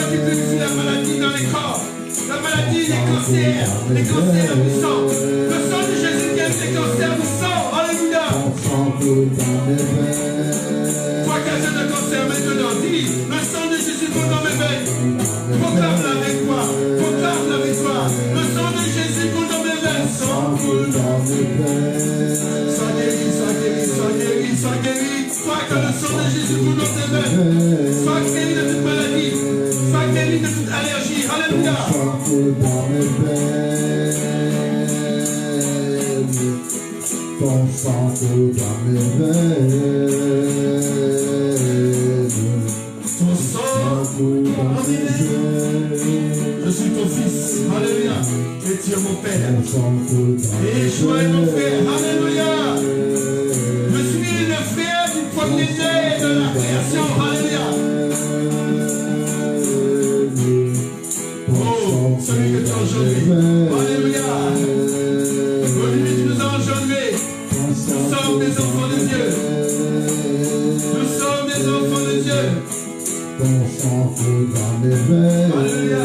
[SPEAKER 2] qui purifie la maladie dans les corps. La maladie, les cancers puissants. Le sang de Jésus qui aime les cancers du sang. Alléluia. Toi qui as un cancer maintenant, dis, le sang de Jésus coule dans mes veines. Proclame-la avec toi. Proclame-la avec toi. Le sang de Jésus coule dans mes veines. Sang coule dans mes veines. Sois guéri, sois guéri, sois guéri, sois guéri. Toi que le sang de Jésus coule dans tes veines. Sois guéri de toute maladie. Sois guéri de toute allergie. Alléluia. Sang coule dans mes veines. Ton sang coule dans mes veines. Ton sang coule dans mes veines. Je suis ton fils. Alléluia. Et tu es mon père. Ton sang coule dans mes veines. Et je suis mon frère. Alléluia. Je suis le frère du premier-né de la création. Alléluia. Oh, celui que tu as engendré. Alléluia. Celui que tu nous as engendré. Nous sommes des enfants de Dieu. Nous sommes des enfants de Dieu. Ton sang coule dans mes veines. Alléluia.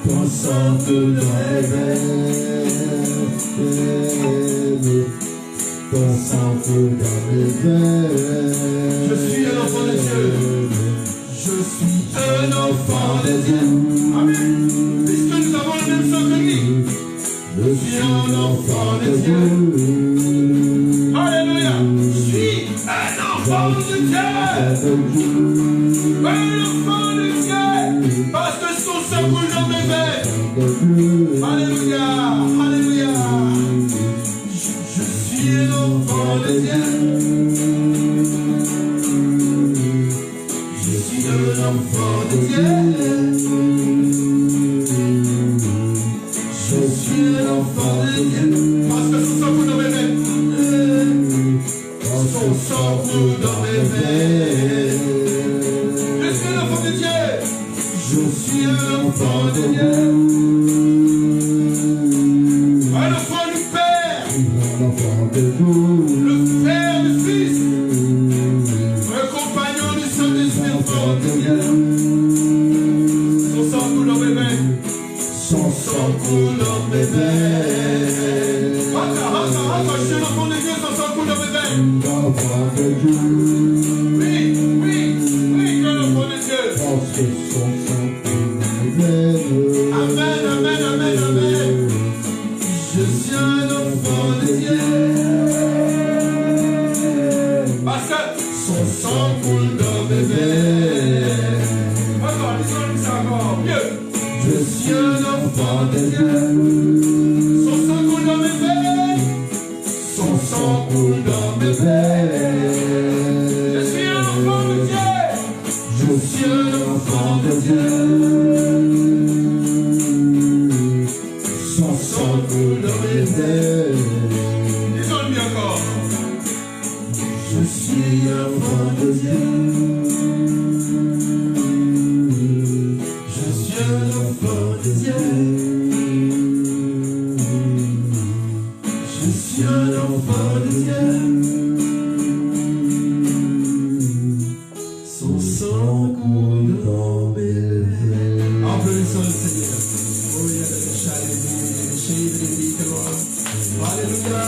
[SPEAKER 2] Ton sang coule dans mes veines. Ton sang coule dans mes veines. Je suis un enfant de Dieu. Je suis un enfant de Dieu. Amen. Puisque nous avons le même sang que lui. Je suis un enfant de Dieu. Alléluia. Je suis un enfant de Dieu. Un enfant de Dieu. Parce que son sang coule dans mes veines. Alléluia. Alléluia. Je suis un enfant de Dieu. Je suis un enfant de Dieu. Je suis un enfant de Dieu. Son sang coule dans mes veines. Je suis un enfant de Dieu. Je suis un enfant de Dieu. Un enfant du Père.
[SPEAKER 3] Un enfant de Dieu.
[SPEAKER 2] Le Père du Fils. Un compagnon du Saint-Esprit, enfant de Dieu. Son sang coule dans mes veines. Son sang coule dans mes veines. Encore, je suis un enfant de Dieu, son sang coule dans mes veines.
[SPEAKER 3] Enfant de Dieu.
[SPEAKER 2] Oui, un enfant de Dieu.
[SPEAKER 3] Parce que son sang coule dans mes veines.
[SPEAKER 2] Amen, amen, amen, amen. Je suis un enfant de Dieu. Parce que son sang coule dans mes veines. Encore, disons ça encore. Mieux. Je suis un enfant de Dieu. Son sang coule dans mes veines. Son sang coule dans mes veines. Je suis un enfant de Dieu. Je suis un enfant de Dieu. Son sang coule dans mes veines. Disons-le bien encore. Je suis un enfant de Dieu. Je suis un enfant de Dieu. Je suis un enfant de Dieu. Son sang coule dans mes veines. Applaudissons le Seigneur. Oh, il y a des Alléluia.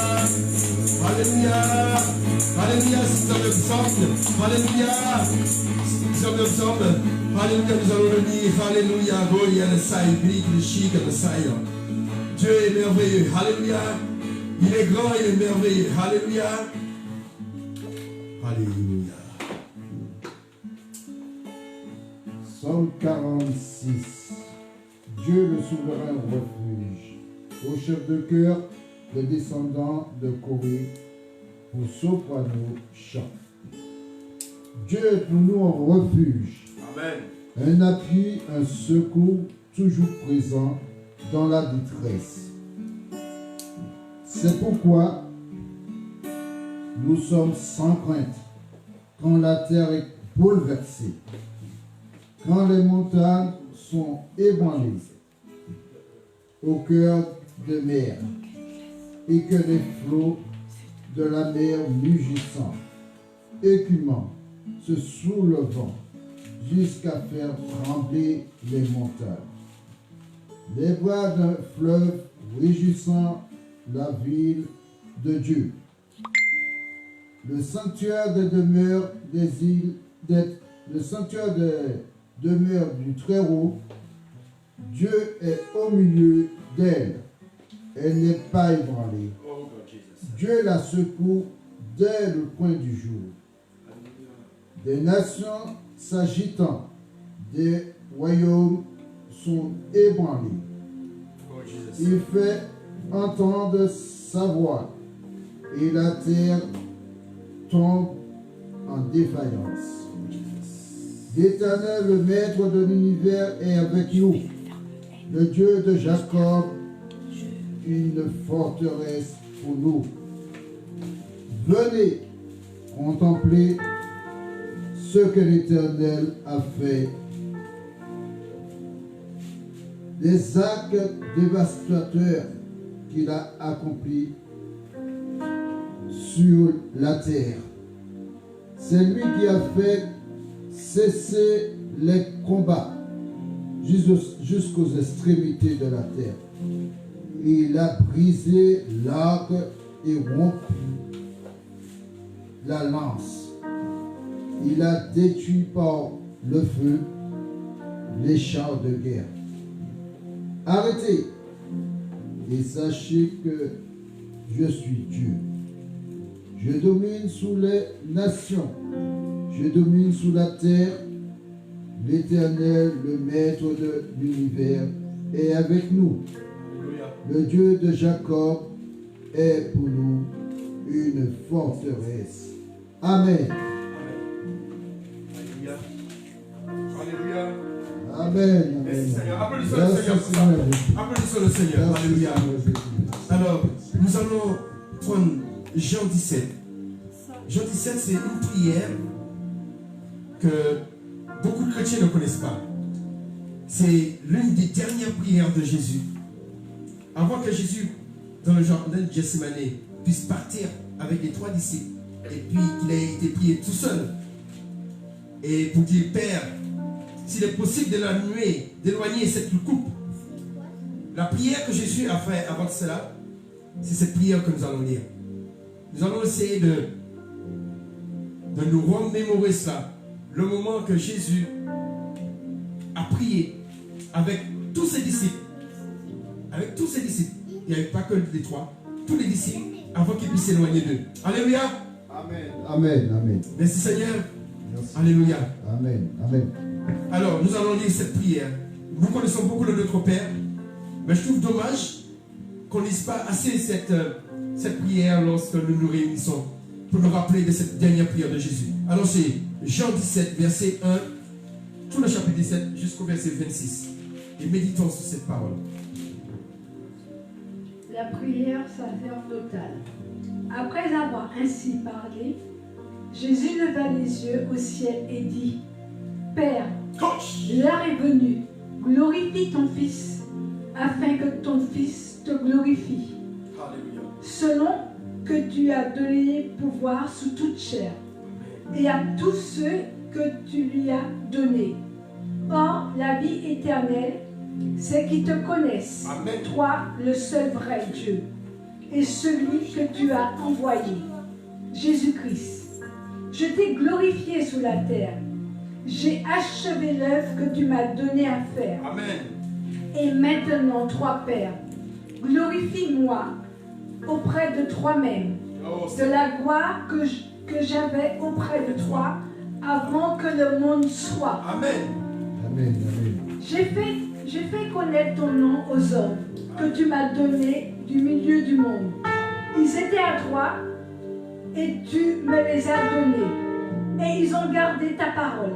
[SPEAKER 2] Alléluia. Alléluia. Si nous sommes ensemble. Alléluia. Si nous sommes ensemble. Alléluia. Nous allons le dire. Alléluia. Oh, il y a le saï, le chic, le saï. Dieu est merveilleux. Alléluia. Il est grand, il est merveilleux. Alléluia. Alléluia.
[SPEAKER 3] Psaume 46. Dieu le souverain refuge. Au chef de chœur, le descendant de Corée, pour soprano chant. Dieu est pour nous un refuge.
[SPEAKER 2] Amen.
[SPEAKER 3] Un appui, un secours toujours présent dans la détresse. C'est pourquoi nous sommes sans crainte quand la terre est bouleversée, quand les montagnes sont ébranlées au cœur de mer et que les flots de la mer mugissant, écumant, se soulevant jusqu'à faire trembler les montagnes. Les voix d'un fleuve réjouissant la ville de Dieu. Le sanctuaire de demeure des îles, le sanctuaire de demeure du Très-Haut. Dieu est au milieu d'elle. Elle n'est pas ébranlée. Dieu la secoue dès le point du jour. Des nations s'agitant, des royaumes sont ébranlés. Il fait entendre sa voix et la terre tombe en défaillance. L'Éternel, le Maître de l'univers, est avec nous. Le Dieu de Jacob, une forteresse pour nous. Venez contempler ce que l'Éternel a fait. Des actes dévastateurs qu'il a accomplis sur la terre. C'est lui qui a fait cesser les combats jusqu'aux extrémités de la terre. Il a brisé l'arc et rompu la lance. Il a détruit par le feu les chars de guerre. Arrêtez et sachez que je suis Dieu. Je domine sous les nations. Je domine sous la terre. L'Éternel, le Maître de l'univers, est avec nous. Le Dieu de Jacob est pour nous une forteresse. Amen.
[SPEAKER 2] Alléluia. Alléluia.
[SPEAKER 3] Amen.
[SPEAKER 2] Merci Seigneur. Applaudissons le Seigneur. Applaudissons le Seigneur. Alléluia. Alors, nous allons prendre Jean 17. Jean 17, c'est une prière que beaucoup de chrétiens ne connaissent pas. C'est l'une des dernières prières de Jésus. Avant que Jésus, dans le jardin de Gethsémane, puisse partir avec les 3 disciples, et puis qu'il ait été prié tout seul, et pour dire, Père, s'il est possible d'éloigner cette coupe. La prière que Jésus a fait avant cela, c'est cette prière que nous allons lire. Nous allons essayer de nous remémorer cela. Le moment que Jésus a prié avec tous ses disciples. Avec tous ses disciples. Il n'y avait pas que les 3. Tous les disciples, avant qu'ils puissent s'éloigner d'eux. Alléluia.
[SPEAKER 3] Amen. Amen. Amen.
[SPEAKER 2] Merci Seigneur.
[SPEAKER 3] Merci.
[SPEAKER 2] Alléluia.
[SPEAKER 3] Amen. Amen.
[SPEAKER 2] Alors, nous allons lire cette prière. Nous connaissons beaucoup le Notre Père, mais je trouve dommage qu'on ne lise pas assez cette prière lorsque nous nous réunissons pour nous rappeler de cette dernière prière de Jésus. Alors, c'est Jean 17, verset 1, tout le chapitre 17 jusqu'au verset 26. Et méditons sur cette parole.
[SPEAKER 1] La prière sacerdotale. Après avoir ainsi parlé, Jésus leva les yeux au ciel et dit, Père, l'heure est venue, glorifie ton Fils, afin que ton Fils te glorifie.
[SPEAKER 2] Alléluia.
[SPEAKER 1] Selon que tu as donné pouvoir sous toute chair, et à tous ceux que tu lui as donnés. Or, la vie éternelle, c'est qu'ils te connaissent,
[SPEAKER 2] Amen.
[SPEAKER 1] toi, le seul vrai Dieu, et celui que tu as envoyé, Jésus-Christ. Je t'ai glorifié sous la terre. J'ai achevé l'œuvre que tu m'as donné à faire.
[SPEAKER 2] Amen.
[SPEAKER 1] Et maintenant, toi, Père, glorifie-moi auprès de toi-même, de la gloire que j'avais auprès de toi avant que le monde soit.
[SPEAKER 2] Amen.
[SPEAKER 3] Amen. Amen.
[SPEAKER 1] J'ai fait connaître ton nom aux hommes que tu m'as donné du milieu du monde. Ils étaient à toi et tu me les as donnés. Et ils ont gardé ta parole.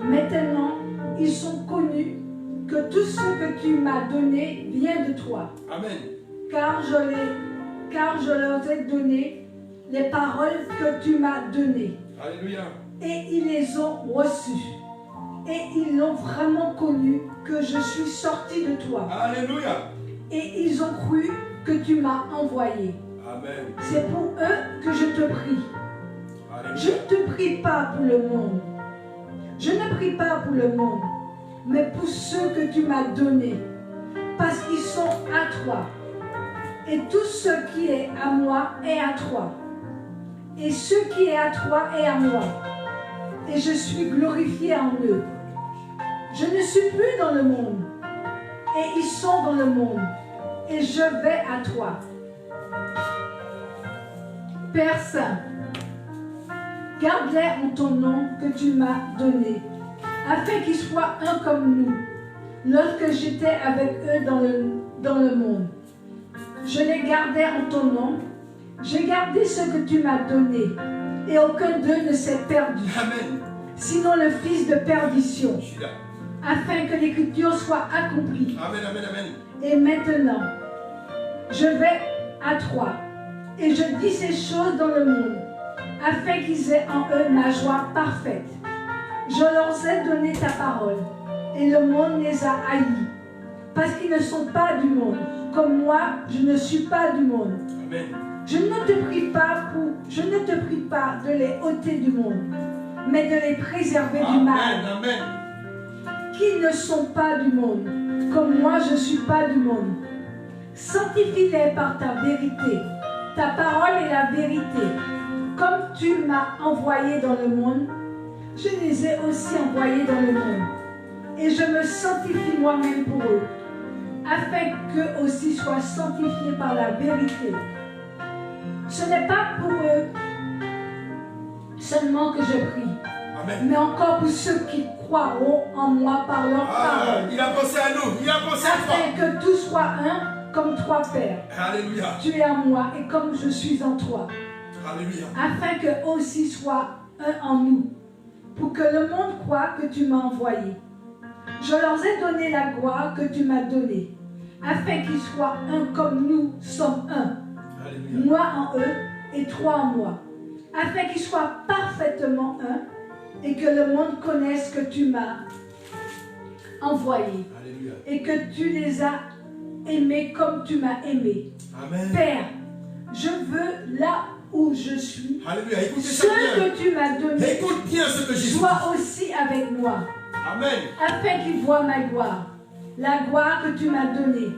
[SPEAKER 1] Maintenant, ils sont connus que tout ce que tu m'as donné vient de toi.
[SPEAKER 2] Amen.
[SPEAKER 1] Car je leur ai donné les paroles que tu m'as données.
[SPEAKER 2] Alléluia.
[SPEAKER 1] Et ils les ont reçues. Et ils l'ont vraiment connu que je suis sorti de toi.
[SPEAKER 2] Alléluia.
[SPEAKER 1] Et ils ont cru que tu m'as envoyé.
[SPEAKER 2] Amen.
[SPEAKER 1] C'est pour eux que je te prie.
[SPEAKER 2] Alléluia.
[SPEAKER 1] Je ne te prie pas pour le monde. Je ne prie pas pour le monde, mais pour ceux que tu m'as donnés, parce qu'ils sont à toi. Et tout ce qui est à moi est à toi. Et ce qui est à toi est à moi. Et je suis glorifié en eux. Je ne suis plus dans le monde, et ils sont dans le monde, et je vais à toi. Père Saint, garde-les en ton nom que tu m'as donné, afin qu'ils soient un comme nous, lorsque j'étais avec eux dans le monde. Je les gardais en ton nom, j'ai gardé ce que tu m'as donné, et aucun d'eux ne s'est perdu.
[SPEAKER 2] Amen.
[SPEAKER 1] Sinon le fils de perdition,
[SPEAKER 2] Je suis là.
[SPEAKER 1] afin que l'écriture soit accomplie.
[SPEAKER 2] Amen, amen, amen.
[SPEAKER 1] Et maintenant, je vais à toi, et je dis ces choses dans le monde, afin qu'ils aient en eux ma joie parfaite. Je leur ai donné ta parole, et le monde les a haïs, parce qu'ils ne sont pas du monde, comme moi, je ne suis pas du monde.
[SPEAKER 2] Amen.
[SPEAKER 1] Je ne te prie pas de les ôter du monde, mais de les préserver du mal.
[SPEAKER 2] Amen, amen.
[SPEAKER 1] Qui ne sont pas du monde, comme moi je ne suis pas du monde. Sanctifie-les par ta vérité. Ta parole est la vérité. Comme tu m'as envoyé dans le monde, je les ai aussi envoyés dans le monde. Et je me sanctifie moi-même pour eux, afin qu'eux aussi soient sanctifiés par la vérité. Ce n'est pas pour eux seulement que je prie,
[SPEAKER 2] Amen.
[SPEAKER 1] mais encore pour ceux qui croiront en moi par leur parole.
[SPEAKER 2] Il a pensé à nous, il a pensé à toi.
[SPEAKER 1] Afin que tout soit un comme toi, Père.
[SPEAKER 2] Alléluia.
[SPEAKER 1] Tu es en moi et comme je suis en toi.
[SPEAKER 2] Alléluia.
[SPEAKER 1] Afin qu'eux aussi soient un en nous, pour que le monde croie que tu m'as envoyé. Je leur ai donné la gloire que tu m'as donnée, afin qu'ils soient un comme nous sommes un.
[SPEAKER 2] Alléluia.
[SPEAKER 1] Moi en eux et toi en moi, afin qu'ils soient parfaitement un et que le monde connaisse que tu m'as envoyé.
[SPEAKER 2] Alléluia.
[SPEAKER 1] Et que tu les as aimés comme tu m'as aimé.
[SPEAKER 2] Amen.
[SPEAKER 1] Père, je veux là où je suis,
[SPEAKER 2] Alléluia. Écoutez
[SPEAKER 1] ce
[SPEAKER 2] ça bien.
[SPEAKER 1] que tu m'as donné
[SPEAKER 2] Écoute bien ce que Jésus
[SPEAKER 1] soit aussi avec moi,
[SPEAKER 2] Amen.
[SPEAKER 1] afin qu'ils voient ma gloire, la gloire que tu m'as donnée,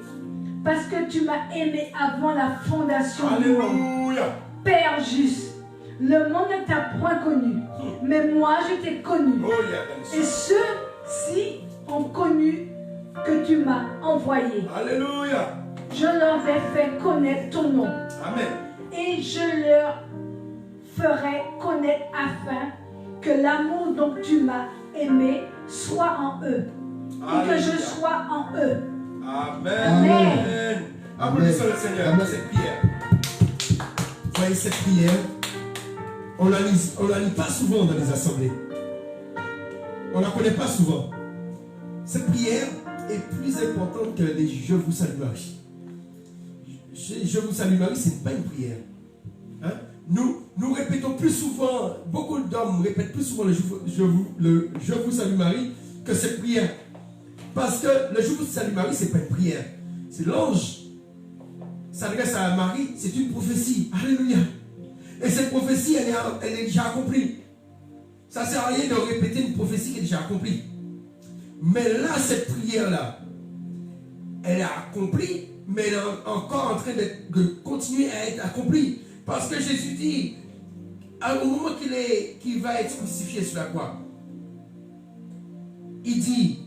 [SPEAKER 1] parce que tu m'as aimé avant la fondation du monde.
[SPEAKER 2] Alléluia.
[SPEAKER 1] Père juste, le monde ne t'a point connu, mais moi je t'ai connu.
[SPEAKER 2] Oh, yeah.
[SPEAKER 1] Et ceux-ci ont connu que tu m'as envoyé.
[SPEAKER 2] Alléluia.
[SPEAKER 1] Je leur ai fait connaître ton nom.
[SPEAKER 2] Amen.
[SPEAKER 1] Et je leur ferai connaître afin que l'amour dont tu m'as aimé soit en eux. Et que je sois en eux.
[SPEAKER 2] Amen.
[SPEAKER 1] Amen.
[SPEAKER 2] Applaudissons le Seigneur pour cette prière. Vous voyez cette prière, on ne la lit pas souvent dans les assemblées. On ne la connaît pas souvent. Cette prière est plus importante que les Je vous salue Marie. Je vous salue Marie, ce n'est pas une prière. Hein? Nous répétons plus souvent, beaucoup d'hommes répètent plus souvent le Je vous salue Marie que cette prière. Parce que le Je vous salue Marie, ce n'est pas une prière. C'est l'ange s'adresse à Marie, c'est une prophétie. Alléluia. Et cette prophétie, elle est déjà accomplie. Ça ne sert à rien de répéter une prophétie qui est déjà accomplie. Mais là, cette prière-là, elle est accomplie, mais elle est encore en train de continuer à être accomplie. Parce que Jésus dit, au moment qu'il va être crucifié sur la croix, il dit,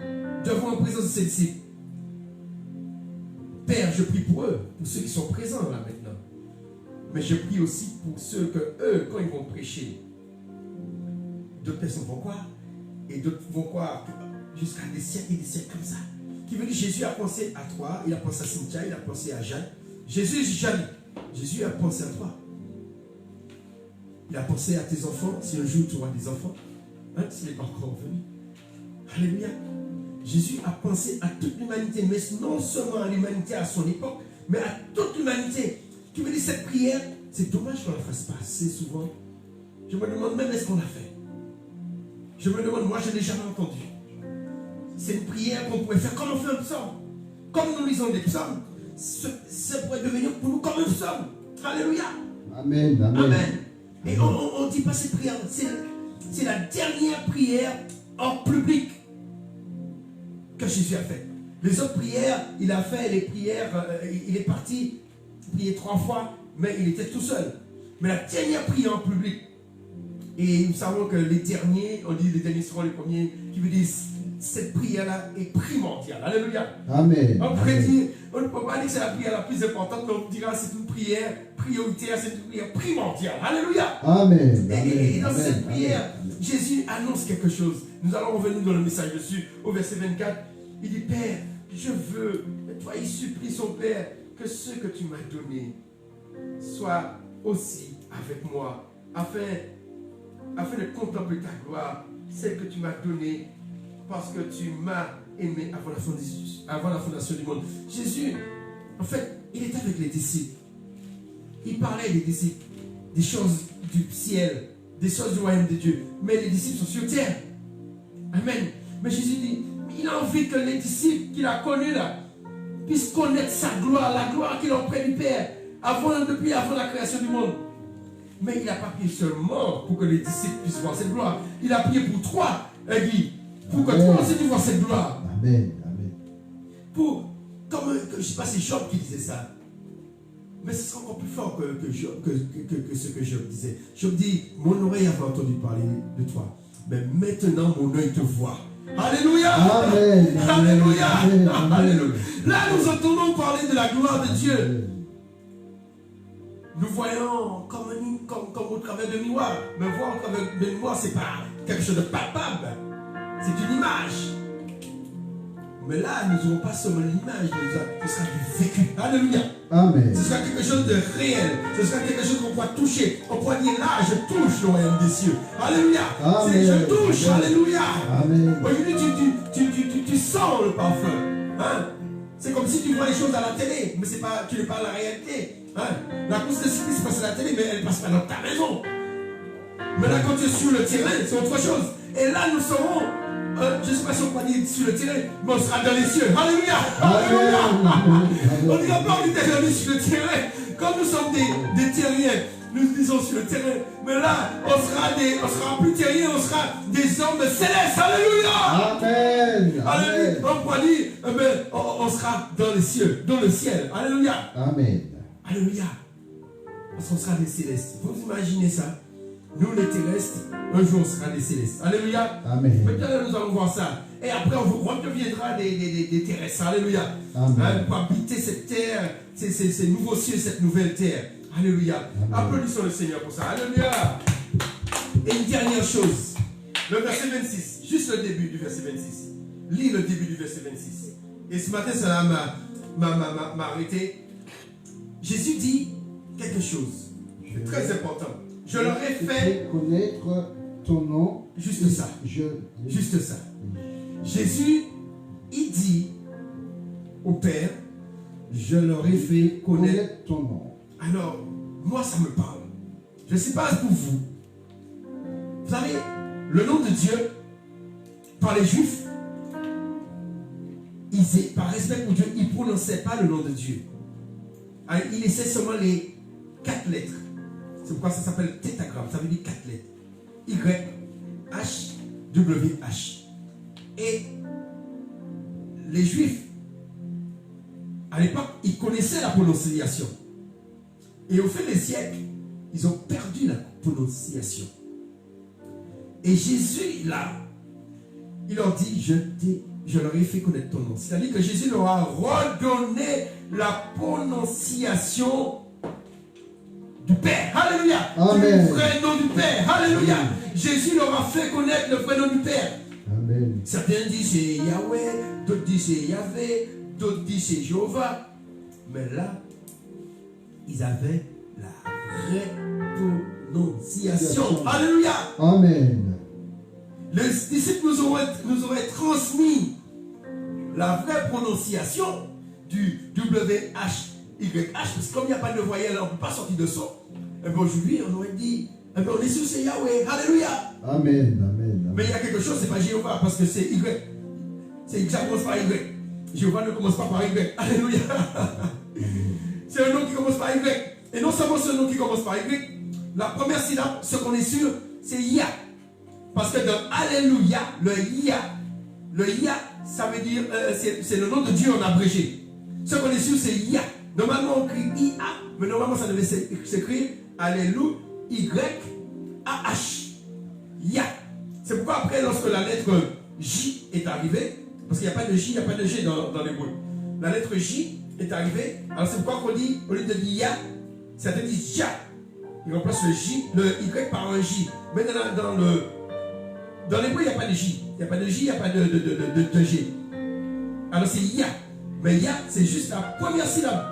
[SPEAKER 2] devant la présence de ses disciples, Père, je prie pour eux, pour ceux qui sont présents là maintenant. Mais je prie aussi pour ceux que eux, quand ils vont prêcher, d'autres personnes vont croire, et d'autres vont croire jusqu'à des siècles et des siècles comme ça. Qui veut dire Jésus a pensé à toi, il a pensé à Cynthia, il a pensé à Jeanne. Jésus a pensé à toi. Il a pensé à tes enfants, si un jour tu auras des enfants, hein, s'il n'est pas encore venu. Alléluia. Jésus a pensé à toute l'humanité, mais non seulement à l'humanité à son époque, mais à toute l'humanité. Qui veut dire cette prière, c'est dommage qu'on ne la fasse pas assez souvent. Je me demande même est-ce qu'on l'a fait. Je me demande, moi je n'ai jamais entendu. C'est une prière qu'on pourrait faire comme on fait un psaume. Comme nous lisons des psaumes, ça pourrait devenir pour nous comme un psaume. Alléluia.
[SPEAKER 3] Amen. Amen.
[SPEAKER 2] Amen. Et on ne dit pas cette prière, c'est la dernière prière en public que Jésus a fait. Les autres prières, il a fait les prières, il est parti prier 3 fois, mais il était tout seul. Mais la dernière prière en public, et nous savons que les derniers, on dit les derniers seront les premiers, qui veut dire cette prière-là est primordiale. Alléluia.
[SPEAKER 3] Amen.
[SPEAKER 2] On pourrait dire, on ne peut pas dire que c'est la prière la plus importante, mais on dira que c'est une prière prioritaire, c'est une prière primordiale. Alléluia.
[SPEAKER 3] Amen.
[SPEAKER 2] Et dans cette prière, Jésus annonce quelque chose. Nous allons revenir dans le message dessus, au verset 24. Il dit, Père, je veux, toi, il supplie son Père, que ce que tu m'as donné soit aussi avec moi, afin de contempler ta gloire, celle que tu m'as donnée, parce que tu m'as aimé avant la fondation du monde. Jésus, en fait, il était avec les disciples. Il parlait des disciples, des choses du ciel, des choses du royaume de Dieu. Mais les disciples sont sur terre. Amen. Mais Jésus dit, il a envie que les disciples qu'il a connus là, puissent connaître sa gloire, la gloire qu'il a auprès du Père, depuis avant la création du monde. Mais il n'a pas prié seulement pour que les disciples puissent voir cette gloire. Il a prié pour toi, Guy, pour que toi aussi tu vois cette gloire.
[SPEAKER 3] Amen. Amen.
[SPEAKER 2] Je ne sais pas, c'est Job qui disait ça. Mais ce sera encore plus fort que ce que Job disait. Job dit, mon oreille avait entendu parler de toi, mais maintenant mon œil te voit. Alléluia.
[SPEAKER 3] Amen.
[SPEAKER 2] Alléluia.
[SPEAKER 3] Amen.
[SPEAKER 2] Alléluia. Là, nous entendons parler de la gloire de Dieu. Nous voyons comme au travers de miroir. Mais voir au travers de miroir, ce n'est pas quelque chose de palpable. C'est une image. Mais là, nous n'aurons pas seulement l'image, ce sera du vécu. Alléluia.
[SPEAKER 3] Amen.
[SPEAKER 2] Ce sera quelque chose de réel. Ce sera quelque chose qu'on pourra toucher. On pourra dire là, je touche le royaume des cieux. Alléluia.
[SPEAKER 3] Amen.
[SPEAKER 2] Je touche.
[SPEAKER 3] Amen.
[SPEAKER 2] Alléluia.
[SPEAKER 3] Amen.
[SPEAKER 2] Aujourd'hui, tu sens le parfum. Hein? C'est comme si tu vois les choses à la télé, mais tu n'es pas la réalité. Hein? La course de cyclisme passe à la télé, mais elle ne passe pas dans ta maison. Maintenant, quand tu es sur le terrain, c'est autre chose. Et là, nous serons, je ne sais pas si on peut dire sur le terrain, mais on sera dans les cieux. Alléluia! Alléluia! On ne dira pas on était jamais sur le terrain. Quand nous sommes des terriens, nous disons sur le terrain. Mais là, on sera plus terriens, on sera des hommes célestes. Alléluia!
[SPEAKER 3] Amen.
[SPEAKER 2] Alléluia! On pourra dire, on sera dans les cieux, dans le ciel. Alléluia!
[SPEAKER 3] Amen.
[SPEAKER 2] Alléluia! Parce qu'on sera des célestes. Vous imaginez ça? Nous les terrestres, un jour on sera des célestes. Alléluia.
[SPEAKER 3] Amen.
[SPEAKER 2] Peut-être nous allons voir ça. Et après on redeviendra des terrestres. Alléluia.
[SPEAKER 3] Amen.
[SPEAKER 2] Pour habiter cette terre, ces nouveaux cieux, cette nouvelle terre. Alléluia.
[SPEAKER 3] Amen.
[SPEAKER 2] Applaudissons le Seigneur pour ça. Alléluia. Et une dernière chose. Le verset 26. Juste le début du verset 26. Lis le début du verset 26. Et ce matin, ça m'a arrêté. Jésus dit quelque chose. C'est très important. Je leur ai fait
[SPEAKER 3] connaître ton nom.
[SPEAKER 2] Juste ça. Juste ça. Jésus, il dit au Père, je leur ai fait connaître
[SPEAKER 3] ton nom.
[SPEAKER 2] Alors, moi, ça me parle. Je ne sais pas pour vous. Vous savez, le nom de Dieu, par les Juifs, par respect pour Dieu, ils ne prononçaient pas le nom de Dieu. Alors, ils laissaient seulement les 4 lettres. C'est pourquoi ça s'appelle tétragramme. Ça veut dire 4 lettres. Y, H, W, H. Et les Juifs, à l'époque, ils connaissaient la prononciation. Et au fil des siècles, ils ont perdu la prononciation. Et Jésus, là, il leur dit, je leur ai fait connaître ton nom. C'est-à-dire que Jésus leur a redonné la prononciation du Père. Alléluia.
[SPEAKER 3] Amen.
[SPEAKER 2] Du vrai nom du Père. Alléluia. Amen. Jésus leur a fait connaître le vrai nom du Père.
[SPEAKER 3] Amen.
[SPEAKER 2] Certains disent c'est Yahweh, d'autres disent c'est Yahvé, d'autres disent c'est Jéhovah. Mais là, ils avaient la vraie prononciation. Alléluia.
[SPEAKER 3] Amen.
[SPEAKER 2] Les disciples nous auraient transmis la vraie prononciation du WHYH, parce que comme il n'y a pas de voyelle, on ne peut pas sortir de son. Et bien aujourd'hui, on aurait dit, on est sûr c'est Yahweh. Alléluia.
[SPEAKER 3] Amen. Amen.
[SPEAKER 2] Mais il y a quelque chose, c'est pas Jéhovah, parce que c'est Y. Ça commence par Y. Jéhovah ne commence pas par Y. Alléluia. C'est un nom qui commence par Y. Et non seulement ce nom qui commence par Y, la première syllabe, ce qu'on est sûr, c'est Ya. Parce que dans Alléluia, le Ya, ça veut dire, c'est le nom de Dieu en abrégé. Ce qu'on est sûr, c'est Ya. Normalement, on écrit IA, mais normalement, ça devait s'écrire Alléluia, Y-A-H. Ya. C'est pourquoi après, lorsque la lettre J est arrivée, parce qu'il n'y a pas de J, il n'y a pas de G dans l'hébreu. La lettre J est arrivée, alors c'est pourquoi qu'on dit, au lieu de dire Ya, certains disent Ja. Ils remplacent le Y par un J. Mais dans l'hébreu, il n'y a pas de J. Il n'y a pas de J, il n'y a pas de G. Alors c'est Ya. Mais Ya, c'est juste la première syllabe.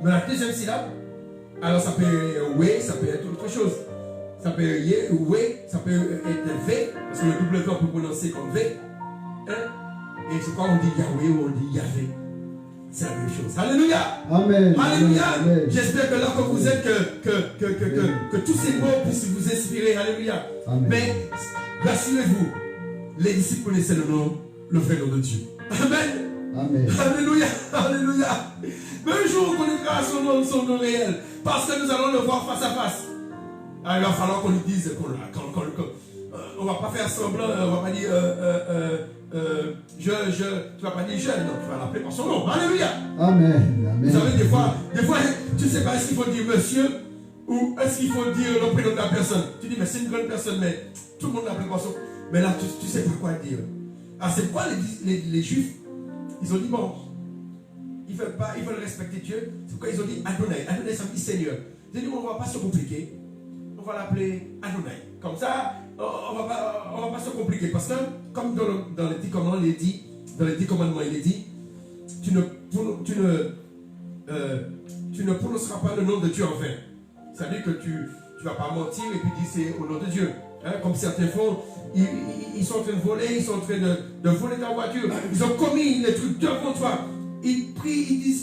[SPEAKER 2] Mais la deuxième syllabe, alors ça peut être We, ça peut être autre chose. Ça peut être Ye ou We, ça peut être V, parce que le W on peut prononcer comme V. Hein? Et c'est quoi on dit Yahweh ou on dit Yahvé. C'est la même chose. Alléluia.
[SPEAKER 3] Amen.
[SPEAKER 2] Alléluia.
[SPEAKER 3] Amen.
[SPEAKER 2] J'espère que là que vous êtes, que tous ces mots puissent vous inspirer. Alléluia.
[SPEAKER 3] Amen.
[SPEAKER 2] Mais rassurez-vous, les disciples connaissaient le vrai nom de Dieu. Amen.
[SPEAKER 3] Amen.
[SPEAKER 2] Alléluia. Alléluia. Mais un jour on connaîtra son nom réel. Parce que nous allons le voir face à face. Alors, il va falloir qu'on lui dise on ne va pas faire semblant, on ne va pas dire tu ne vas pas dire je, non, tu vas l'appeler par son nom. Alléluia.
[SPEAKER 3] Amen. Amen.
[SPEAKER 2] Vous savez, des fois, tu ne sais pas est-ce qu'il faut dire monsieur ou est-ce qu'il faut dire le prénom de la personne. Tu dis, mais c'est une grande personne, mais tout le monde l'appelle par son nom. Mais là, tu ne sais pas quoi dire. Alors, c'est pourquoi les Juifs, ils ont dit, bon, ils veulent respecter Dieu. C'est pourquoi ils ont dit Adonai. Adonai, ça veut dire Seigneur. Ils ont dit, on ne va pas se compliquer. On va l'appeler Adonai. Comme ça, on va pas se compliquer. Parce que, comme dans les 10 commandements, il est dit, tu ne prononceras pas le nom de Dieu en vain. C'est-à-dire que tu ne vas pas mentir et puis dire c'est au nom de Dieu. Hein, comme certains font, ils sont en train de voler, ils sont en train de voler ta voiture. Ils ont commis les trucs devant toi. Ils prient, ils disent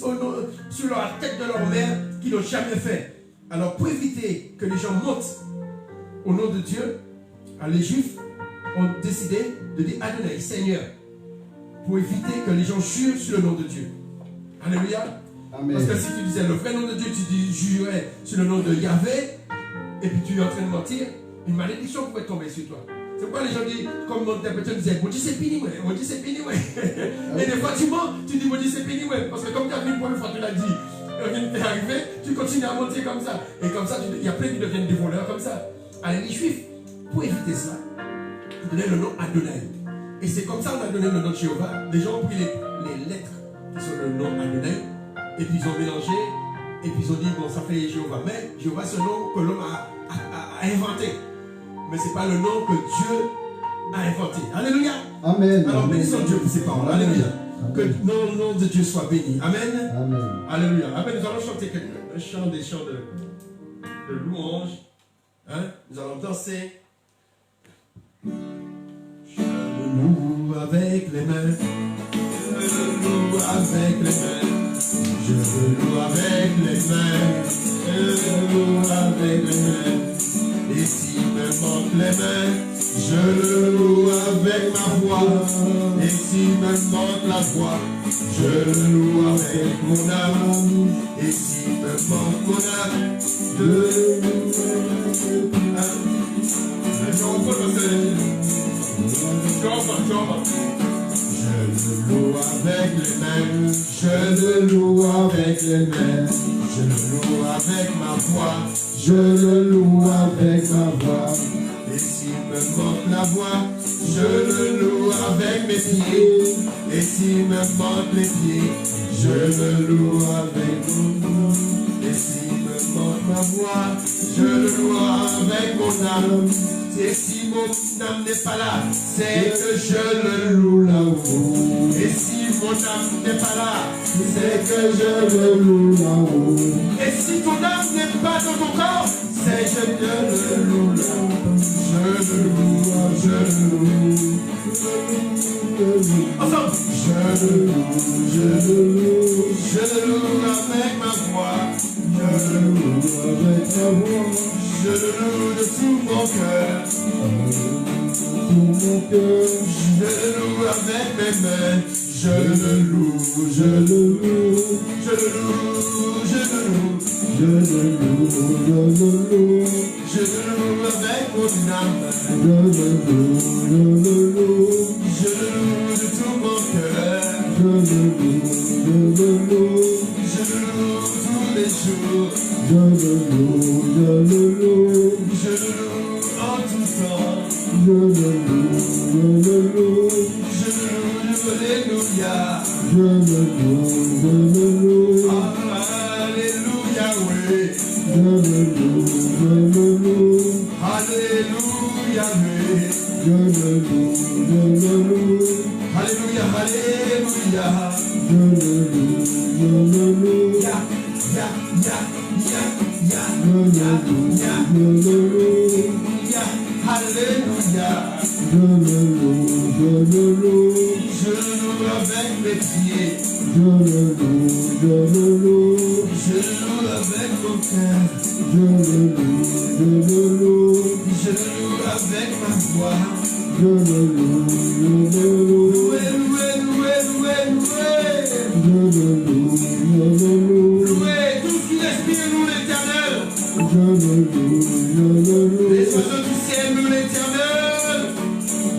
[SPEAKER 2] sur la tête de leur mère qu'ils n'ont jamais fait. Alors pour éviter que les gens montent au nom de Dieu, les Juifs ont décidé de dire Adonai, Seigneur, pour éviter que les gens jurent sur le nom de Dieu. Alléluia.
[SPEAKER 3] Amen.
[SPEAKER 2] Parce que si tu disais le vrai nom de Dieu, tu jurais sur le nom de Yahvé, et puis tu es en train de mentir, une malédiction pourrait tomber sur toi. C'est pourquoi les gens disent, comme mon interpréteur disait, mon Dieu c'est fini, mon Dieu c'est fini, et des fois tu mens, tu dis mon Dieu c'est fini, parce que comme tu as vu une première fois, tu l'as dit, t'es arrivé, tu continues à mentir comme ça. Et comme ça, il y a plein qui deviennent des voleurs comme ça. Allez, les Juifs, pour éviter cela, ils donnaient le nom Adonai. Et c'est comme ça qu'on a donné le nom de Jéhovah. Les gens ont pris les lettres qui sont le nom Adonai, et puis ils ont mélangé, et puis ils ont dit, bon, ça fait Jéhovah. Mais Jéhovah, c'est le nom que l'homme a inventé. Mais ce n'est pas le nom que Dieu a inventé. Alléluia.
[SPEAKER 3] Amen.
[SPEAKER 2] Alors bénissons Dieu pour ses paroles.
[SPEAKER 3] Amen.
[SPEAKER 2] Alléluia.
[SPEAKER 3] Amen.
[SPEAKER 2] Que le nom de Dieu soit béni. Amen.
[SPEAKER 3] Amen.
[SPEAKER 2] Alléluia. Amen. Nous allons chanter un chant, des chants de louange. Hein? Nous allons danser. Je le loue avec les mains. Je le loue avec les mains. Je le loue avec les mains. Je le loue avec les mains. Et s'il me manque les mains, je le loue avec ma voix. Et s'il me manque la voix, je le loue avec mon âme. Et s'il me manque mon âme, je le loue avec mon âme. Je le loue avec les mains, je le loue avec les mains, je le loue avec ma voix, je le loue avec ma voix. Et s'il me manque la voix, je le loue avec mes pieds. Et s'il me manque les pieds, je le loue avec mon nom. Et s'il me manque ma voix, je le loue avec mon âme. Et si mon âme n'est pas là, c'est que je le loue là-haut. Et si mon âme n'est pas là, c'est que je le loue là-haut. Et si ton âme n'est pas dans ton corps, c'est que je le loue là-haut. Je le loue, je le loue. Ensemble. Je le loue, je le loue. Je le loue avec ma voix. Je le loue avec ma voix. Je le loue de tout mon cœur. Tout mon cœur. Je le loue avec mes mains. Je le loue, je le loue. Je le loue, je le loue. Je le loue, je le loue. Je le loue avec mon âme. Je le loue, je le loue. Je le loue de tout mon cœur. Je le loue, je le loue. Je le loue tous les jours. Je le loue, je le loue. Je le loue en tout temps. Je le loue, je le loue. Je le loue, alléluia. Je le loue, je le loue. Alléluia, oui. Je le loue, je le loue. Alléluia, oui. Je le loue, je le loue. Alléluia, alléluia. Je le loue, je le loue. Ya, ya, ya, ya, ya. Je le loue, je le loue. Ya, alléluia. Je le loue, je le loue. Je le loue avec mes pieds. Je le loue, je le loue. Je le loue avec mon cœur. Je le loue, je le loue. Je le loue avec ma voix. Je le loue, je le loue. Loué, loué, loué, loué, loué. Je le loue, je le loue. Loué, tout ce qui respire, loue l'Éternel. Je le loue, je le loue. Les oiseaux du ciel, loue l'Éternel.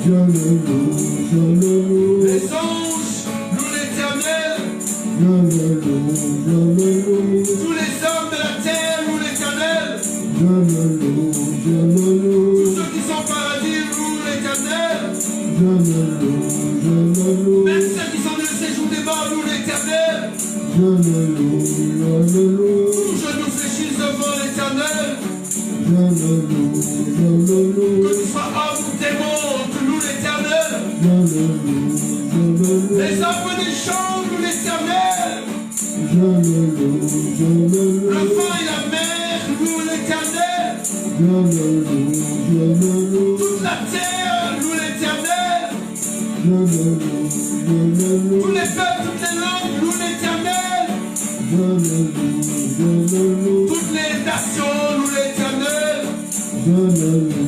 [SPEAKER 2] Je le loue, je le loue. Les anges, loue l'Éternel. Je le loue, je le loue. Tous les hommes de la terre, loue l'Éternel. Je le loue, je le loue. Tous ceux qui sont au paradis, loue l'Éternel. Je le loue, je le loue. Même ceux qui sont dans le séjour des morts, loue l'Éternel. Je le loue, je le loue. Tous genoux fléchissent devant l'Éternel. Je le loue, je le loue. Que tu sois homme ou démon, tu loues l'Éternel. Je le loue, je le loue. Les arbres des champs louent l'Éternel. Je le loue, je le loue. Le vent et la mer louent l'Éternel. Je le loue, je le loue. Toute la terre loue l'Éternel. Je le loue, je le loue. Tous les peuples, toutes les langues louent l'Éternel. Je le loue, je le loue. Toutes les nations louent l'Éternel. Je le loue,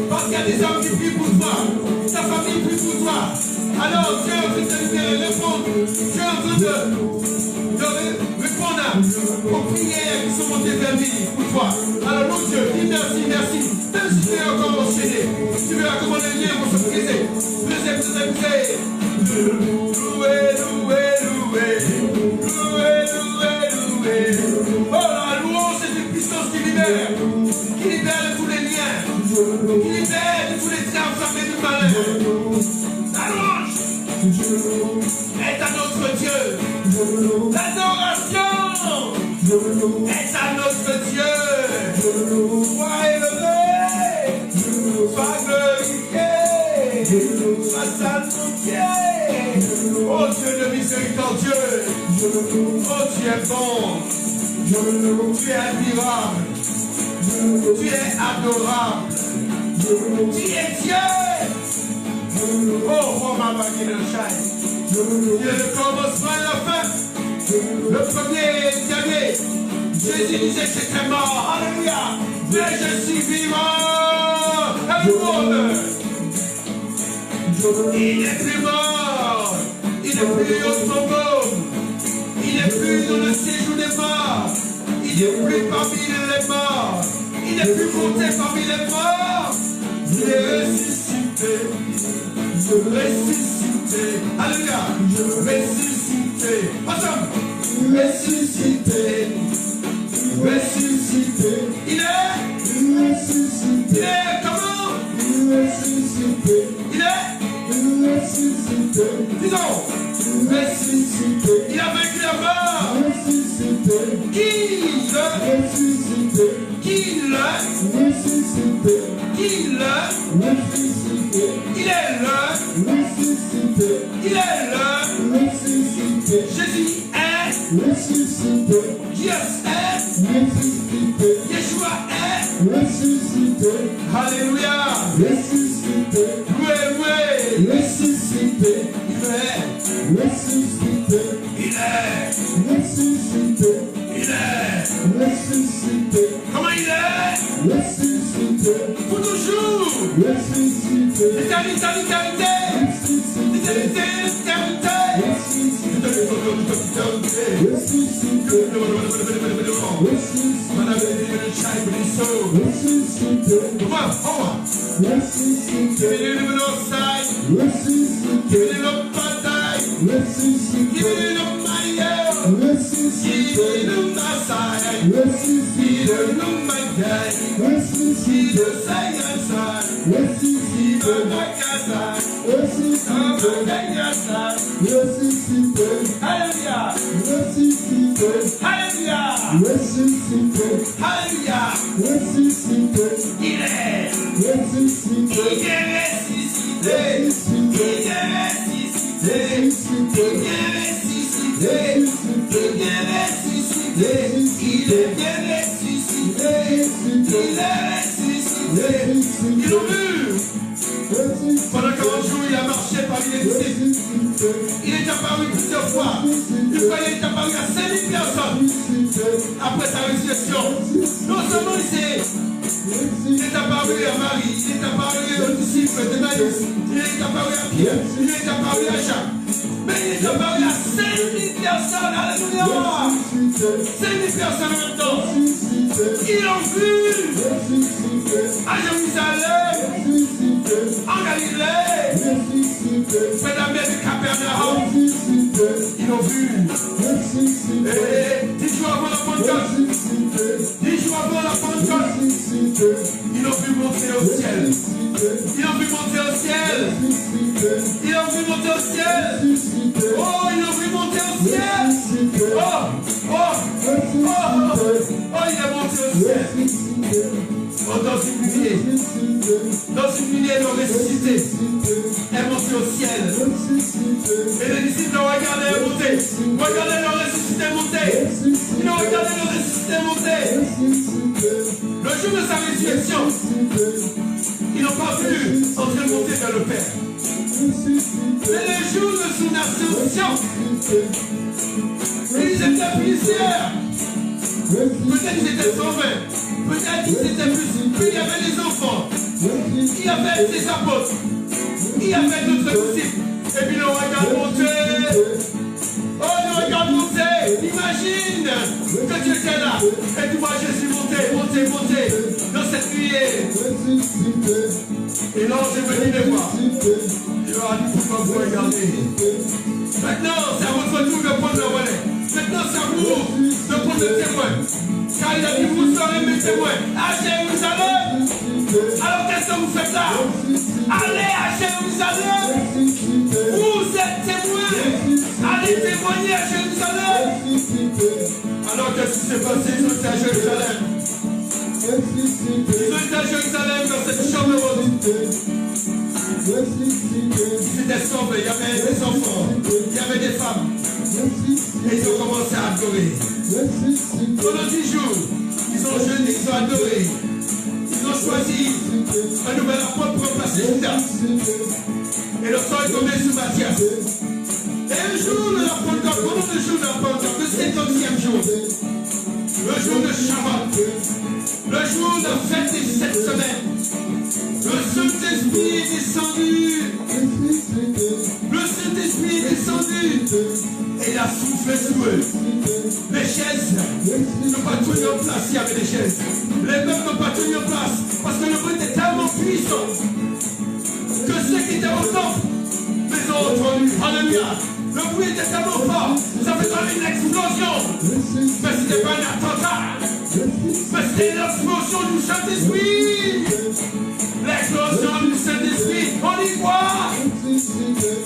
[SPEAKER 4] Parce qu'il y a des hommes qui prient pour toi, ta famille prie pour toi. Alors Dieu est en train de répondre. Dieu est en train de répondre aux prières qui sont montées vers lui pour toi. Alors nous Dieu, dis merci, merci. Même si tu es encore enchaîné, tu verras comment les liens vont se briser. Loué, loué, loué. Oh la louange est une puissance qui libère de tous les liens, qui libère de tous les trains fermés du malheur. La louange est à notre Dieu. L'adoration est à notre Dieu. Sois élevé, sois glorifié, sois sanctifié. Oh Dieu de miséricordieux, oh tu es bon, tu es admirable, tu es adorable, tu es Dieu. Oh maman qui le chante, tu es le commencement et la fin, le premier et le dernier. Jésus disait que j'étais mort, alléluia, mais je suis vivant. Et le monde, il n'est plus mort. Il Il n'est plus au tombeau. Il n'est plus dans le séjour des morts. Il n'est plus parmi les morts. Il n'est plus monté parmi les morts. Il est ressuscité. Ressuscité. Alléluia. Ressuscité. Ensemble. Ressuscité. Ressuscité. Il est ressuscité. Il est comment? Ressuscité. Il est ressuscité. Disons. Ressuscité. Il a vaincu la mort. Ressuscité. Qui le ressuscité. Qui le ressuscité. Qui le ressuscité. Il est le ressuscité. Il est le ressuscité. Jésus est ressuscité. Yes est ressuscité. Yeshua est ressuscité. Alléluia. Ressuscité. Oui, oui. Ressuscité. Il est ressuscité. Il est ressuscité. Il est ressuscité. Comment il est ressuscité. Pour toujours. Ressuscité. Éternité, éternité. Éternité, éternité. Ressuscité. Pendant 40 jours, il a marché parmi les disciples. Il est apparu plusieurs fois. Une fois, il est apparu à 5000 personnes. Après sa résurrection. Non seulement il est apparu à Marie, il est apparu aux disciples de Maïs, il est apparu à Pierre, il est apparu à Jacques. Mais il est apparu à 5000 personnes. Alléluia. 5000 personnes en même temps. Ils l'ont vu à Jérusalem, en Galilée, près de la mer de Capernaum. Ils l'ont vu. Et 10 jours avant la Pentecôte, 10 jours avant la Pentecôte, ils l'ont vu monter au ciel. Ils l'ont vu monter au ciel. Ils l'ont vu monter au ciel. Oh, ils l'ont vu monter au ciel. Oh, oh, oh, oh, il est monté au ciel. Oh, dans une nuée de ressuscité, est monté au ciel. Et les disciples l'ont regardé monter. Regardez le ressuscité monter. Ils ont regardé le ressuscité monter. Le jour de sa résurrection, ils n'ont pas vu entrer monter vers le Père. Mais le jour de son ascension, ils étaient plusieurs. Peut-être ils étaient 120. Peut-être ils étaient plus. Il y avait des enfants. Il y avait des apôtres. Il y avait d'autres disciples. Et puis le regard monté. Oh, le regard monté. Imagine que tu étais là. Et tu vois Jésus monter, monter, monter. Dans cette nuée. Et l'ange est venu les voir. Il leur a dit pourquoi vous regardez. Maintenant, c'est à votre tour de prendre le relais. Maintenant, c'est à vous de prendre le témoin. Car il a dit, vous serez mes témoins à Jérusalem. Alors qu'est-ce que vous faites là? Allez à Jérusalem. Vous êtes témoins. Allez témoigner à Jérusalem. Alors qu'est-ce qui s'est passé? Ils ont été à Jérusalem. Ils ont été à Jérusalem dans cette chambre haute. Ils étaient sombres, il y avait des enfants, il y avait des femmes. Et ils ont commencé à adorer. Pendant 10 jours, ils ont jeûné, ils ont adoré. Ils ont choisi un nouvel apôtre pour remplacer Judas. Et le sang est tombé sur Matthias. Et un jour de la Pentecôte, pendant le jour de la Pentecôte, le 50e jour, le jour de Shabbat, le jour de fête des 7 semaines, le Saint-Esprit est descendu. Le Saint-Esprit est descendu. descendu et il a soufflé sur eux. Les chaises n'ont pas tenu en place s'il y avait des chaises. Les meubles n'ont pas tenu en place parce que le bruit était tellement puissant que ceux qui étaient au temple les ont entendus. Alléluia. Le bruit était tellement fort, ça fait comme une explosion. Mais ce n'était pas un attentat. Mais c'était l'explosion du Saint-Esprit. L'explosion du Saint-Esprit, on y voit.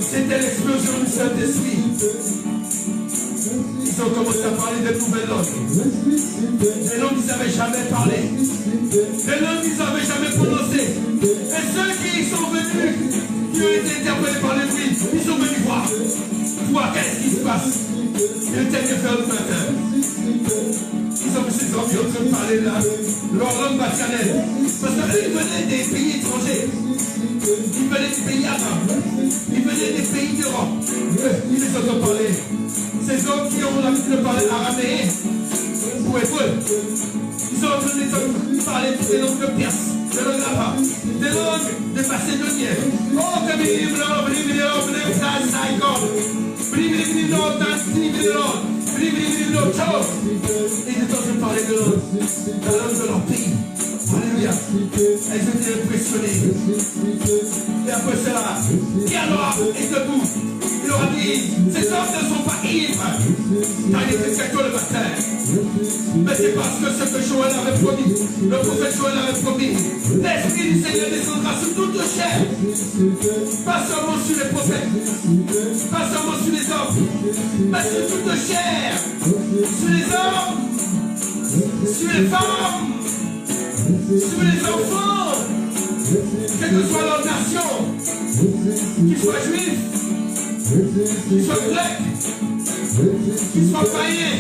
[SPEAKER 4] C'était l'explosion du Saint-Esprit. Ils ont commencé à parler de nouvelles langues. Des langues qu'ils n'avaient jamais parlé. Des langues qu'ils n'avaient jamais prononcées. Et ceux qui sont venus, qui ont été interpellés par les bruits, ils sont venus voir. Toi, qu'est-ce qui se passe? Il était que faire le matin. Ils ont vu ces hommes en train de parler là, leur langue maternelle. Parce qu'ils venaient des pays étrangers. Ils venaient des pays arabes. Ils venaient des pays d'Europe. Ils les entendent parler. Ces hommes qui ont l'habitude de parler araméen ou hébreu, ils sont en train de parler des langues de Perse, des langues arabes, des langues de Macédoniens. Oh, comme ils disent, ils étaient en train de parler de la langue de leur pays. Alléluia. Elles étaient impressionnées. Et après cela, Pierre est debout. Il leur a dit, ces hommes ne sont pas ivres, car il était très tôt le matin. Mais c'est parce que ce que Joël avait promis, le prophète Joël avait promis, l'Esprit du Seigneur descendra sur toute chair. Pas seulement sur les prophètes, pas seulement sur les hommes, mais sur toute chair. Sur les hommes, sur les femmes, sur les enfants, quelle que soit leur nation, qu'ils soient juifs, qu'ils soient grecs, qu'ils soient païens,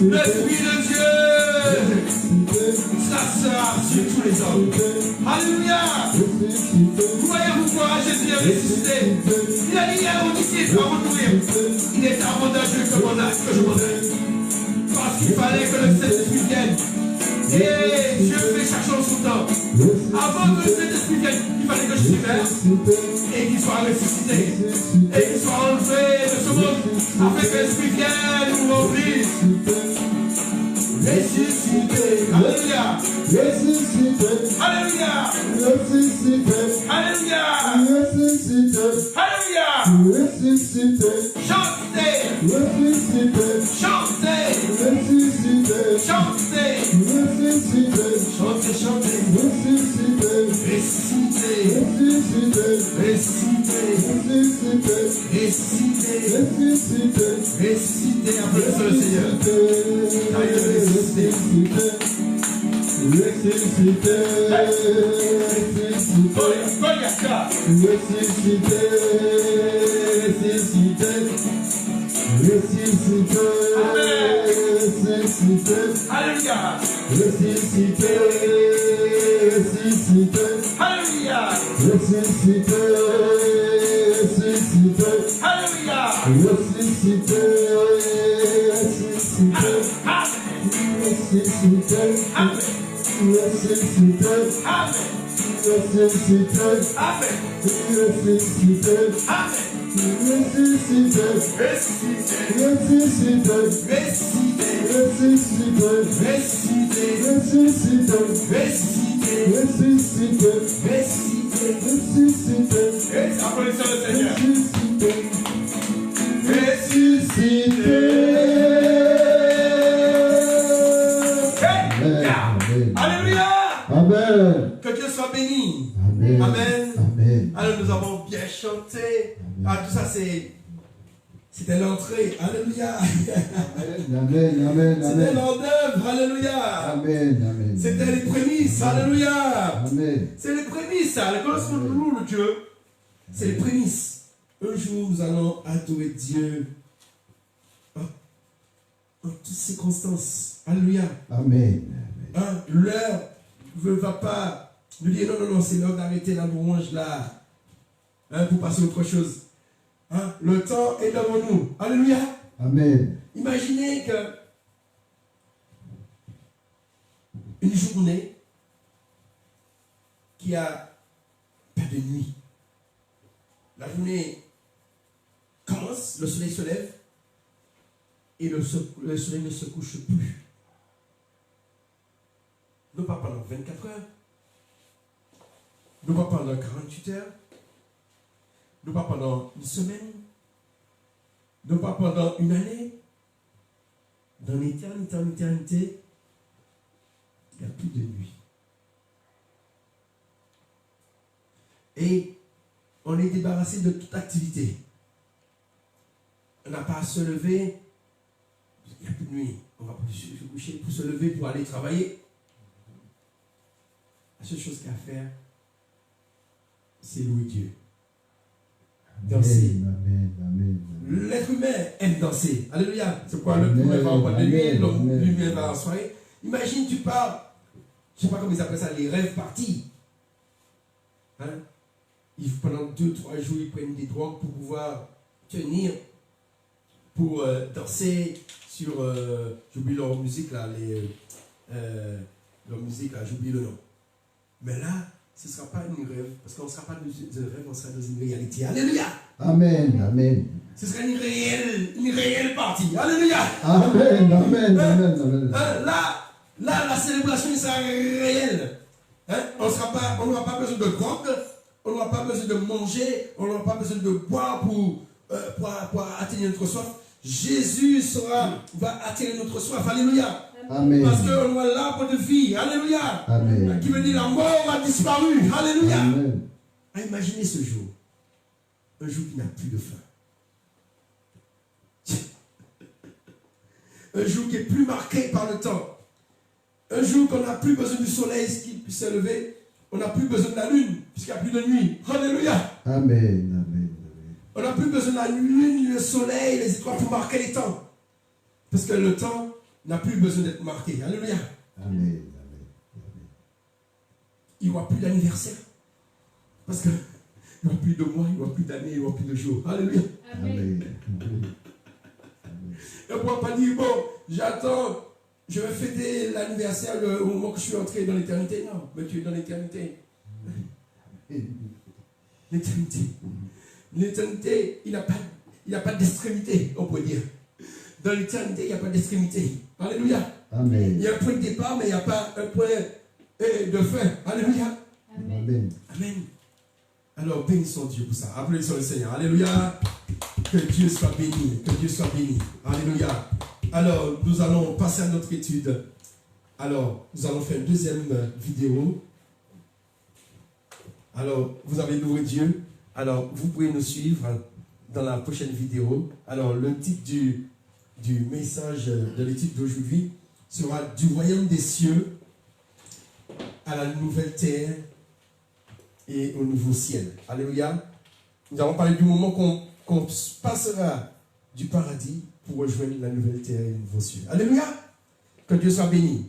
[SPEAKER 4] l'Esprit de Dieu sera sur tous les hommes. Alléluia. Vous voyez pourquoi Jésus est ressuscité. Il a dit à vos disciples avant de mourir, il est avantageux que je m'en aille. Parce qu'il fallait que le Saint-Esprit vienne. Et Dieu fait chaque chose son temps. Avant que le Saint-Esprit vienne, il fallait que je suive et qu'il soit ressuscité. Et qu'il soit enlevé de ce monde afin que l'Esprit vienne nous remplir. Ressuscité. Alléluia. Ressuscité. Alléluia. Ressuscité. Alléluia. Ressuscité. Alléluia. Ressuscité. Chantez. Ressuscité. Chantez. Ressuscité. Chantez. Ressuscité. Chantez, chantez. Ressuscité. Ressuscité. Ressuscité. Ressuscité. Ressuscité. Ressuscité. Ressuscité. Ressuscité. Applaudissons le Seigneur. Ressuscité. Ressuscité. Ressuscité. Ressuscité. Ressuscité. Alléluia. Ressuscité. Ressuscité. Alléluia. Ressuscité. Ressuscité. Alléluia. Ressuscité. Ressuscité. Ressuscité. Amen. Ressuscité. Amen. Ressuscité. Amen. Ressuscité. Amen. Ressuscité. Ressuscité. Ressuscité. Ressuscité. Ressuscité. Ressuscité. Ressuscité. Ressuscité. Ressuscité. Ressuscité. Applaudissons le Seigneur. Ressuscité. Alléluia.
[SPEAKER 3] Amen.
[SPEAKER 4] Que Dieu soit béni.
[SPEAKER 3] Amen.
[SPEAKER 4] Amen.
[SPEAKER 3] Amen.
[SPEAKER 4] Alors nous avons bien chanté. Ah, tout ça c'était l'entrée. Alléluia.
[SPEAKER 3] Amen. Amen.
[SPEAKER 4] C'était
[SPEAKER 3] Amen.
[SPEAKER 4] l'hors d'œuvre. Alléluia.
[SPEAKER 3] Amen. Amen.
[SPEAKER 4] C'était les prémices. Alléluia.
[SPEAKER 3] Amen.
[SPEAKER 4] C'est les prémices. Le commencement de nous, le Dieu. C'est les prémices. Un jour, nous allons adorer Dieu en toutes circonstances. Alléluia.
[SPEAKER 3] Amen.
[SPEAKER 4] Hein, l'heure ne va pas nous dire non, c'est l'heure d'arrêter la louange là, hein, pour passer à autre chose. Hein, le temps est devant nous. Alléluia.
[SPEAKER 3] Amen.
[SPEAKER 4] Imaginez que une journée qui a pas de nuit. La journée
[SPEAKER 2] commence, le soleil se lève et le soleil ne se couche plus. Non pas pendant 24 heures, non pas pendant 48 heures, non pas pendant une semaine, non pas pendant une année. Dans l'éternité, il n'y a plus de nuit. Et on est débarrassé de toute activité. On n'a pas à se lever. Il n'y a plus de nuit. On va se coucher pour se lever pour aller travailler. La seule chose qu'il y a à faire, c'est louer Dieu. Danser.
[SPEAKER 3] Amen, amen, amen.
[SPEAKER 2] L'être humain aime danser. Alléluia. C'est quoi le premier va en boîte de nuit, l'homme lui-même va en soirée. Imagine, tu pars, je ne sais pas comment ils appellent ça, les rêves partis. Hein? Pendant 2-3 jours, ils prennent des drogues pour pouvoir tenir, pour danser sur, j'oublie leur musique là, leur musique là, j'oublie le nom. Mais là, ce ne sera pas une rêve, parce qu'on ne sera pas dans un rêve, on sera dans une réalité. Alléluia.
[SPEAKER 3] Amen, amen.
[SPEAKER 2] Ce sera une réelle partie. Alléluia.
[SPEAKER 3] Amen, amen, amen, amen.
[SPEAKER 2] Là, la célébration sera réelle. Hein? On n'aura pas besoin de drogue, on n'aura pas besoin de manger, on n'aura pas besoin de boire pour atteindre notre soif. Jésus va atteindre notre soif. Alléluia.
[SPEAKER 3] Amen.
[SPEAKER 2] Parce qu'on a l'arbre de vie. Alléluia.
[SPEAKER 3] Amen.
[SPEAKER 2] Qui veut dire la mort a disparu. Alléluia.
[SPEAKER 3] Amen.
[SPEAKER 2] Imaginez ce jour. Un jour qui n'a plus de fin. Un jour qui est plus marqué par le temps. Un jour qu'on n'a plus besoin du soleil qui puisse se lever. On n'a plus besoin de la lune puisqu'il n'y a plus de nuit. Alléluia.
[SPEAKER 3] Amen, amen.
[SPEAKER 2] On n'a plus besoin de la lune, le soleil, les étoiles pour marquer les temps. Parce que le temps n'a plus besoin d'être marqué. Alléluia.
[SPEAKER 3] Amen.
[SPEAKER 2] Il n'y aura plus d'anniversaire. Parce qu'il n'y aura plus de mois, il n'y aura plus d'années, il n'y aura plus de jours. Alléluia.
[SPEAKER 3] Amen.
[SPEAKER 2] Et on ne pourra pas dire, bon, j'attends, je vais fêter l'anniversaire au moment que je suis entré dans l'éternité. Non, mais tu es dans l'éternité. L'éternité. L'éternité, il n'a pas d'extrémité, on peut dire. Dans l'éternité, il n'y a pas d'extrémité. Alléluia.
[SPEAKER 3] Amen.
[SPEAKER 2] Il y a un point de départ, mais il n'y a pas un point de fin. Alléluia.
[SPEAKER 3] Amen.
[SPEAKER 2] Amen. Alors, bénissons Dieu pour ça. Applaudissons le Seigneur. Alléluia. Que Dieu soit béni. Que Dieu soit béni. Alléluia. Alors, nous allons passer à notre étude. Alors, nous allons faire une deuxième vidéo. Alors, vous avez loué Dieu. Alors, vous pouvez nous suivre dans la prochaine vidéo. Alors, le titre du message de l'étude d'aujourd'hui sera « Du royaume des cieux à la nouvelle terre et au nouveau ciel ». Alléluia. Nous allons parler du moment qu'on passera du paradis pour rejoindre la nouvelle terre et le nouveau ciel. Alléluia. Que Dieu soit béni.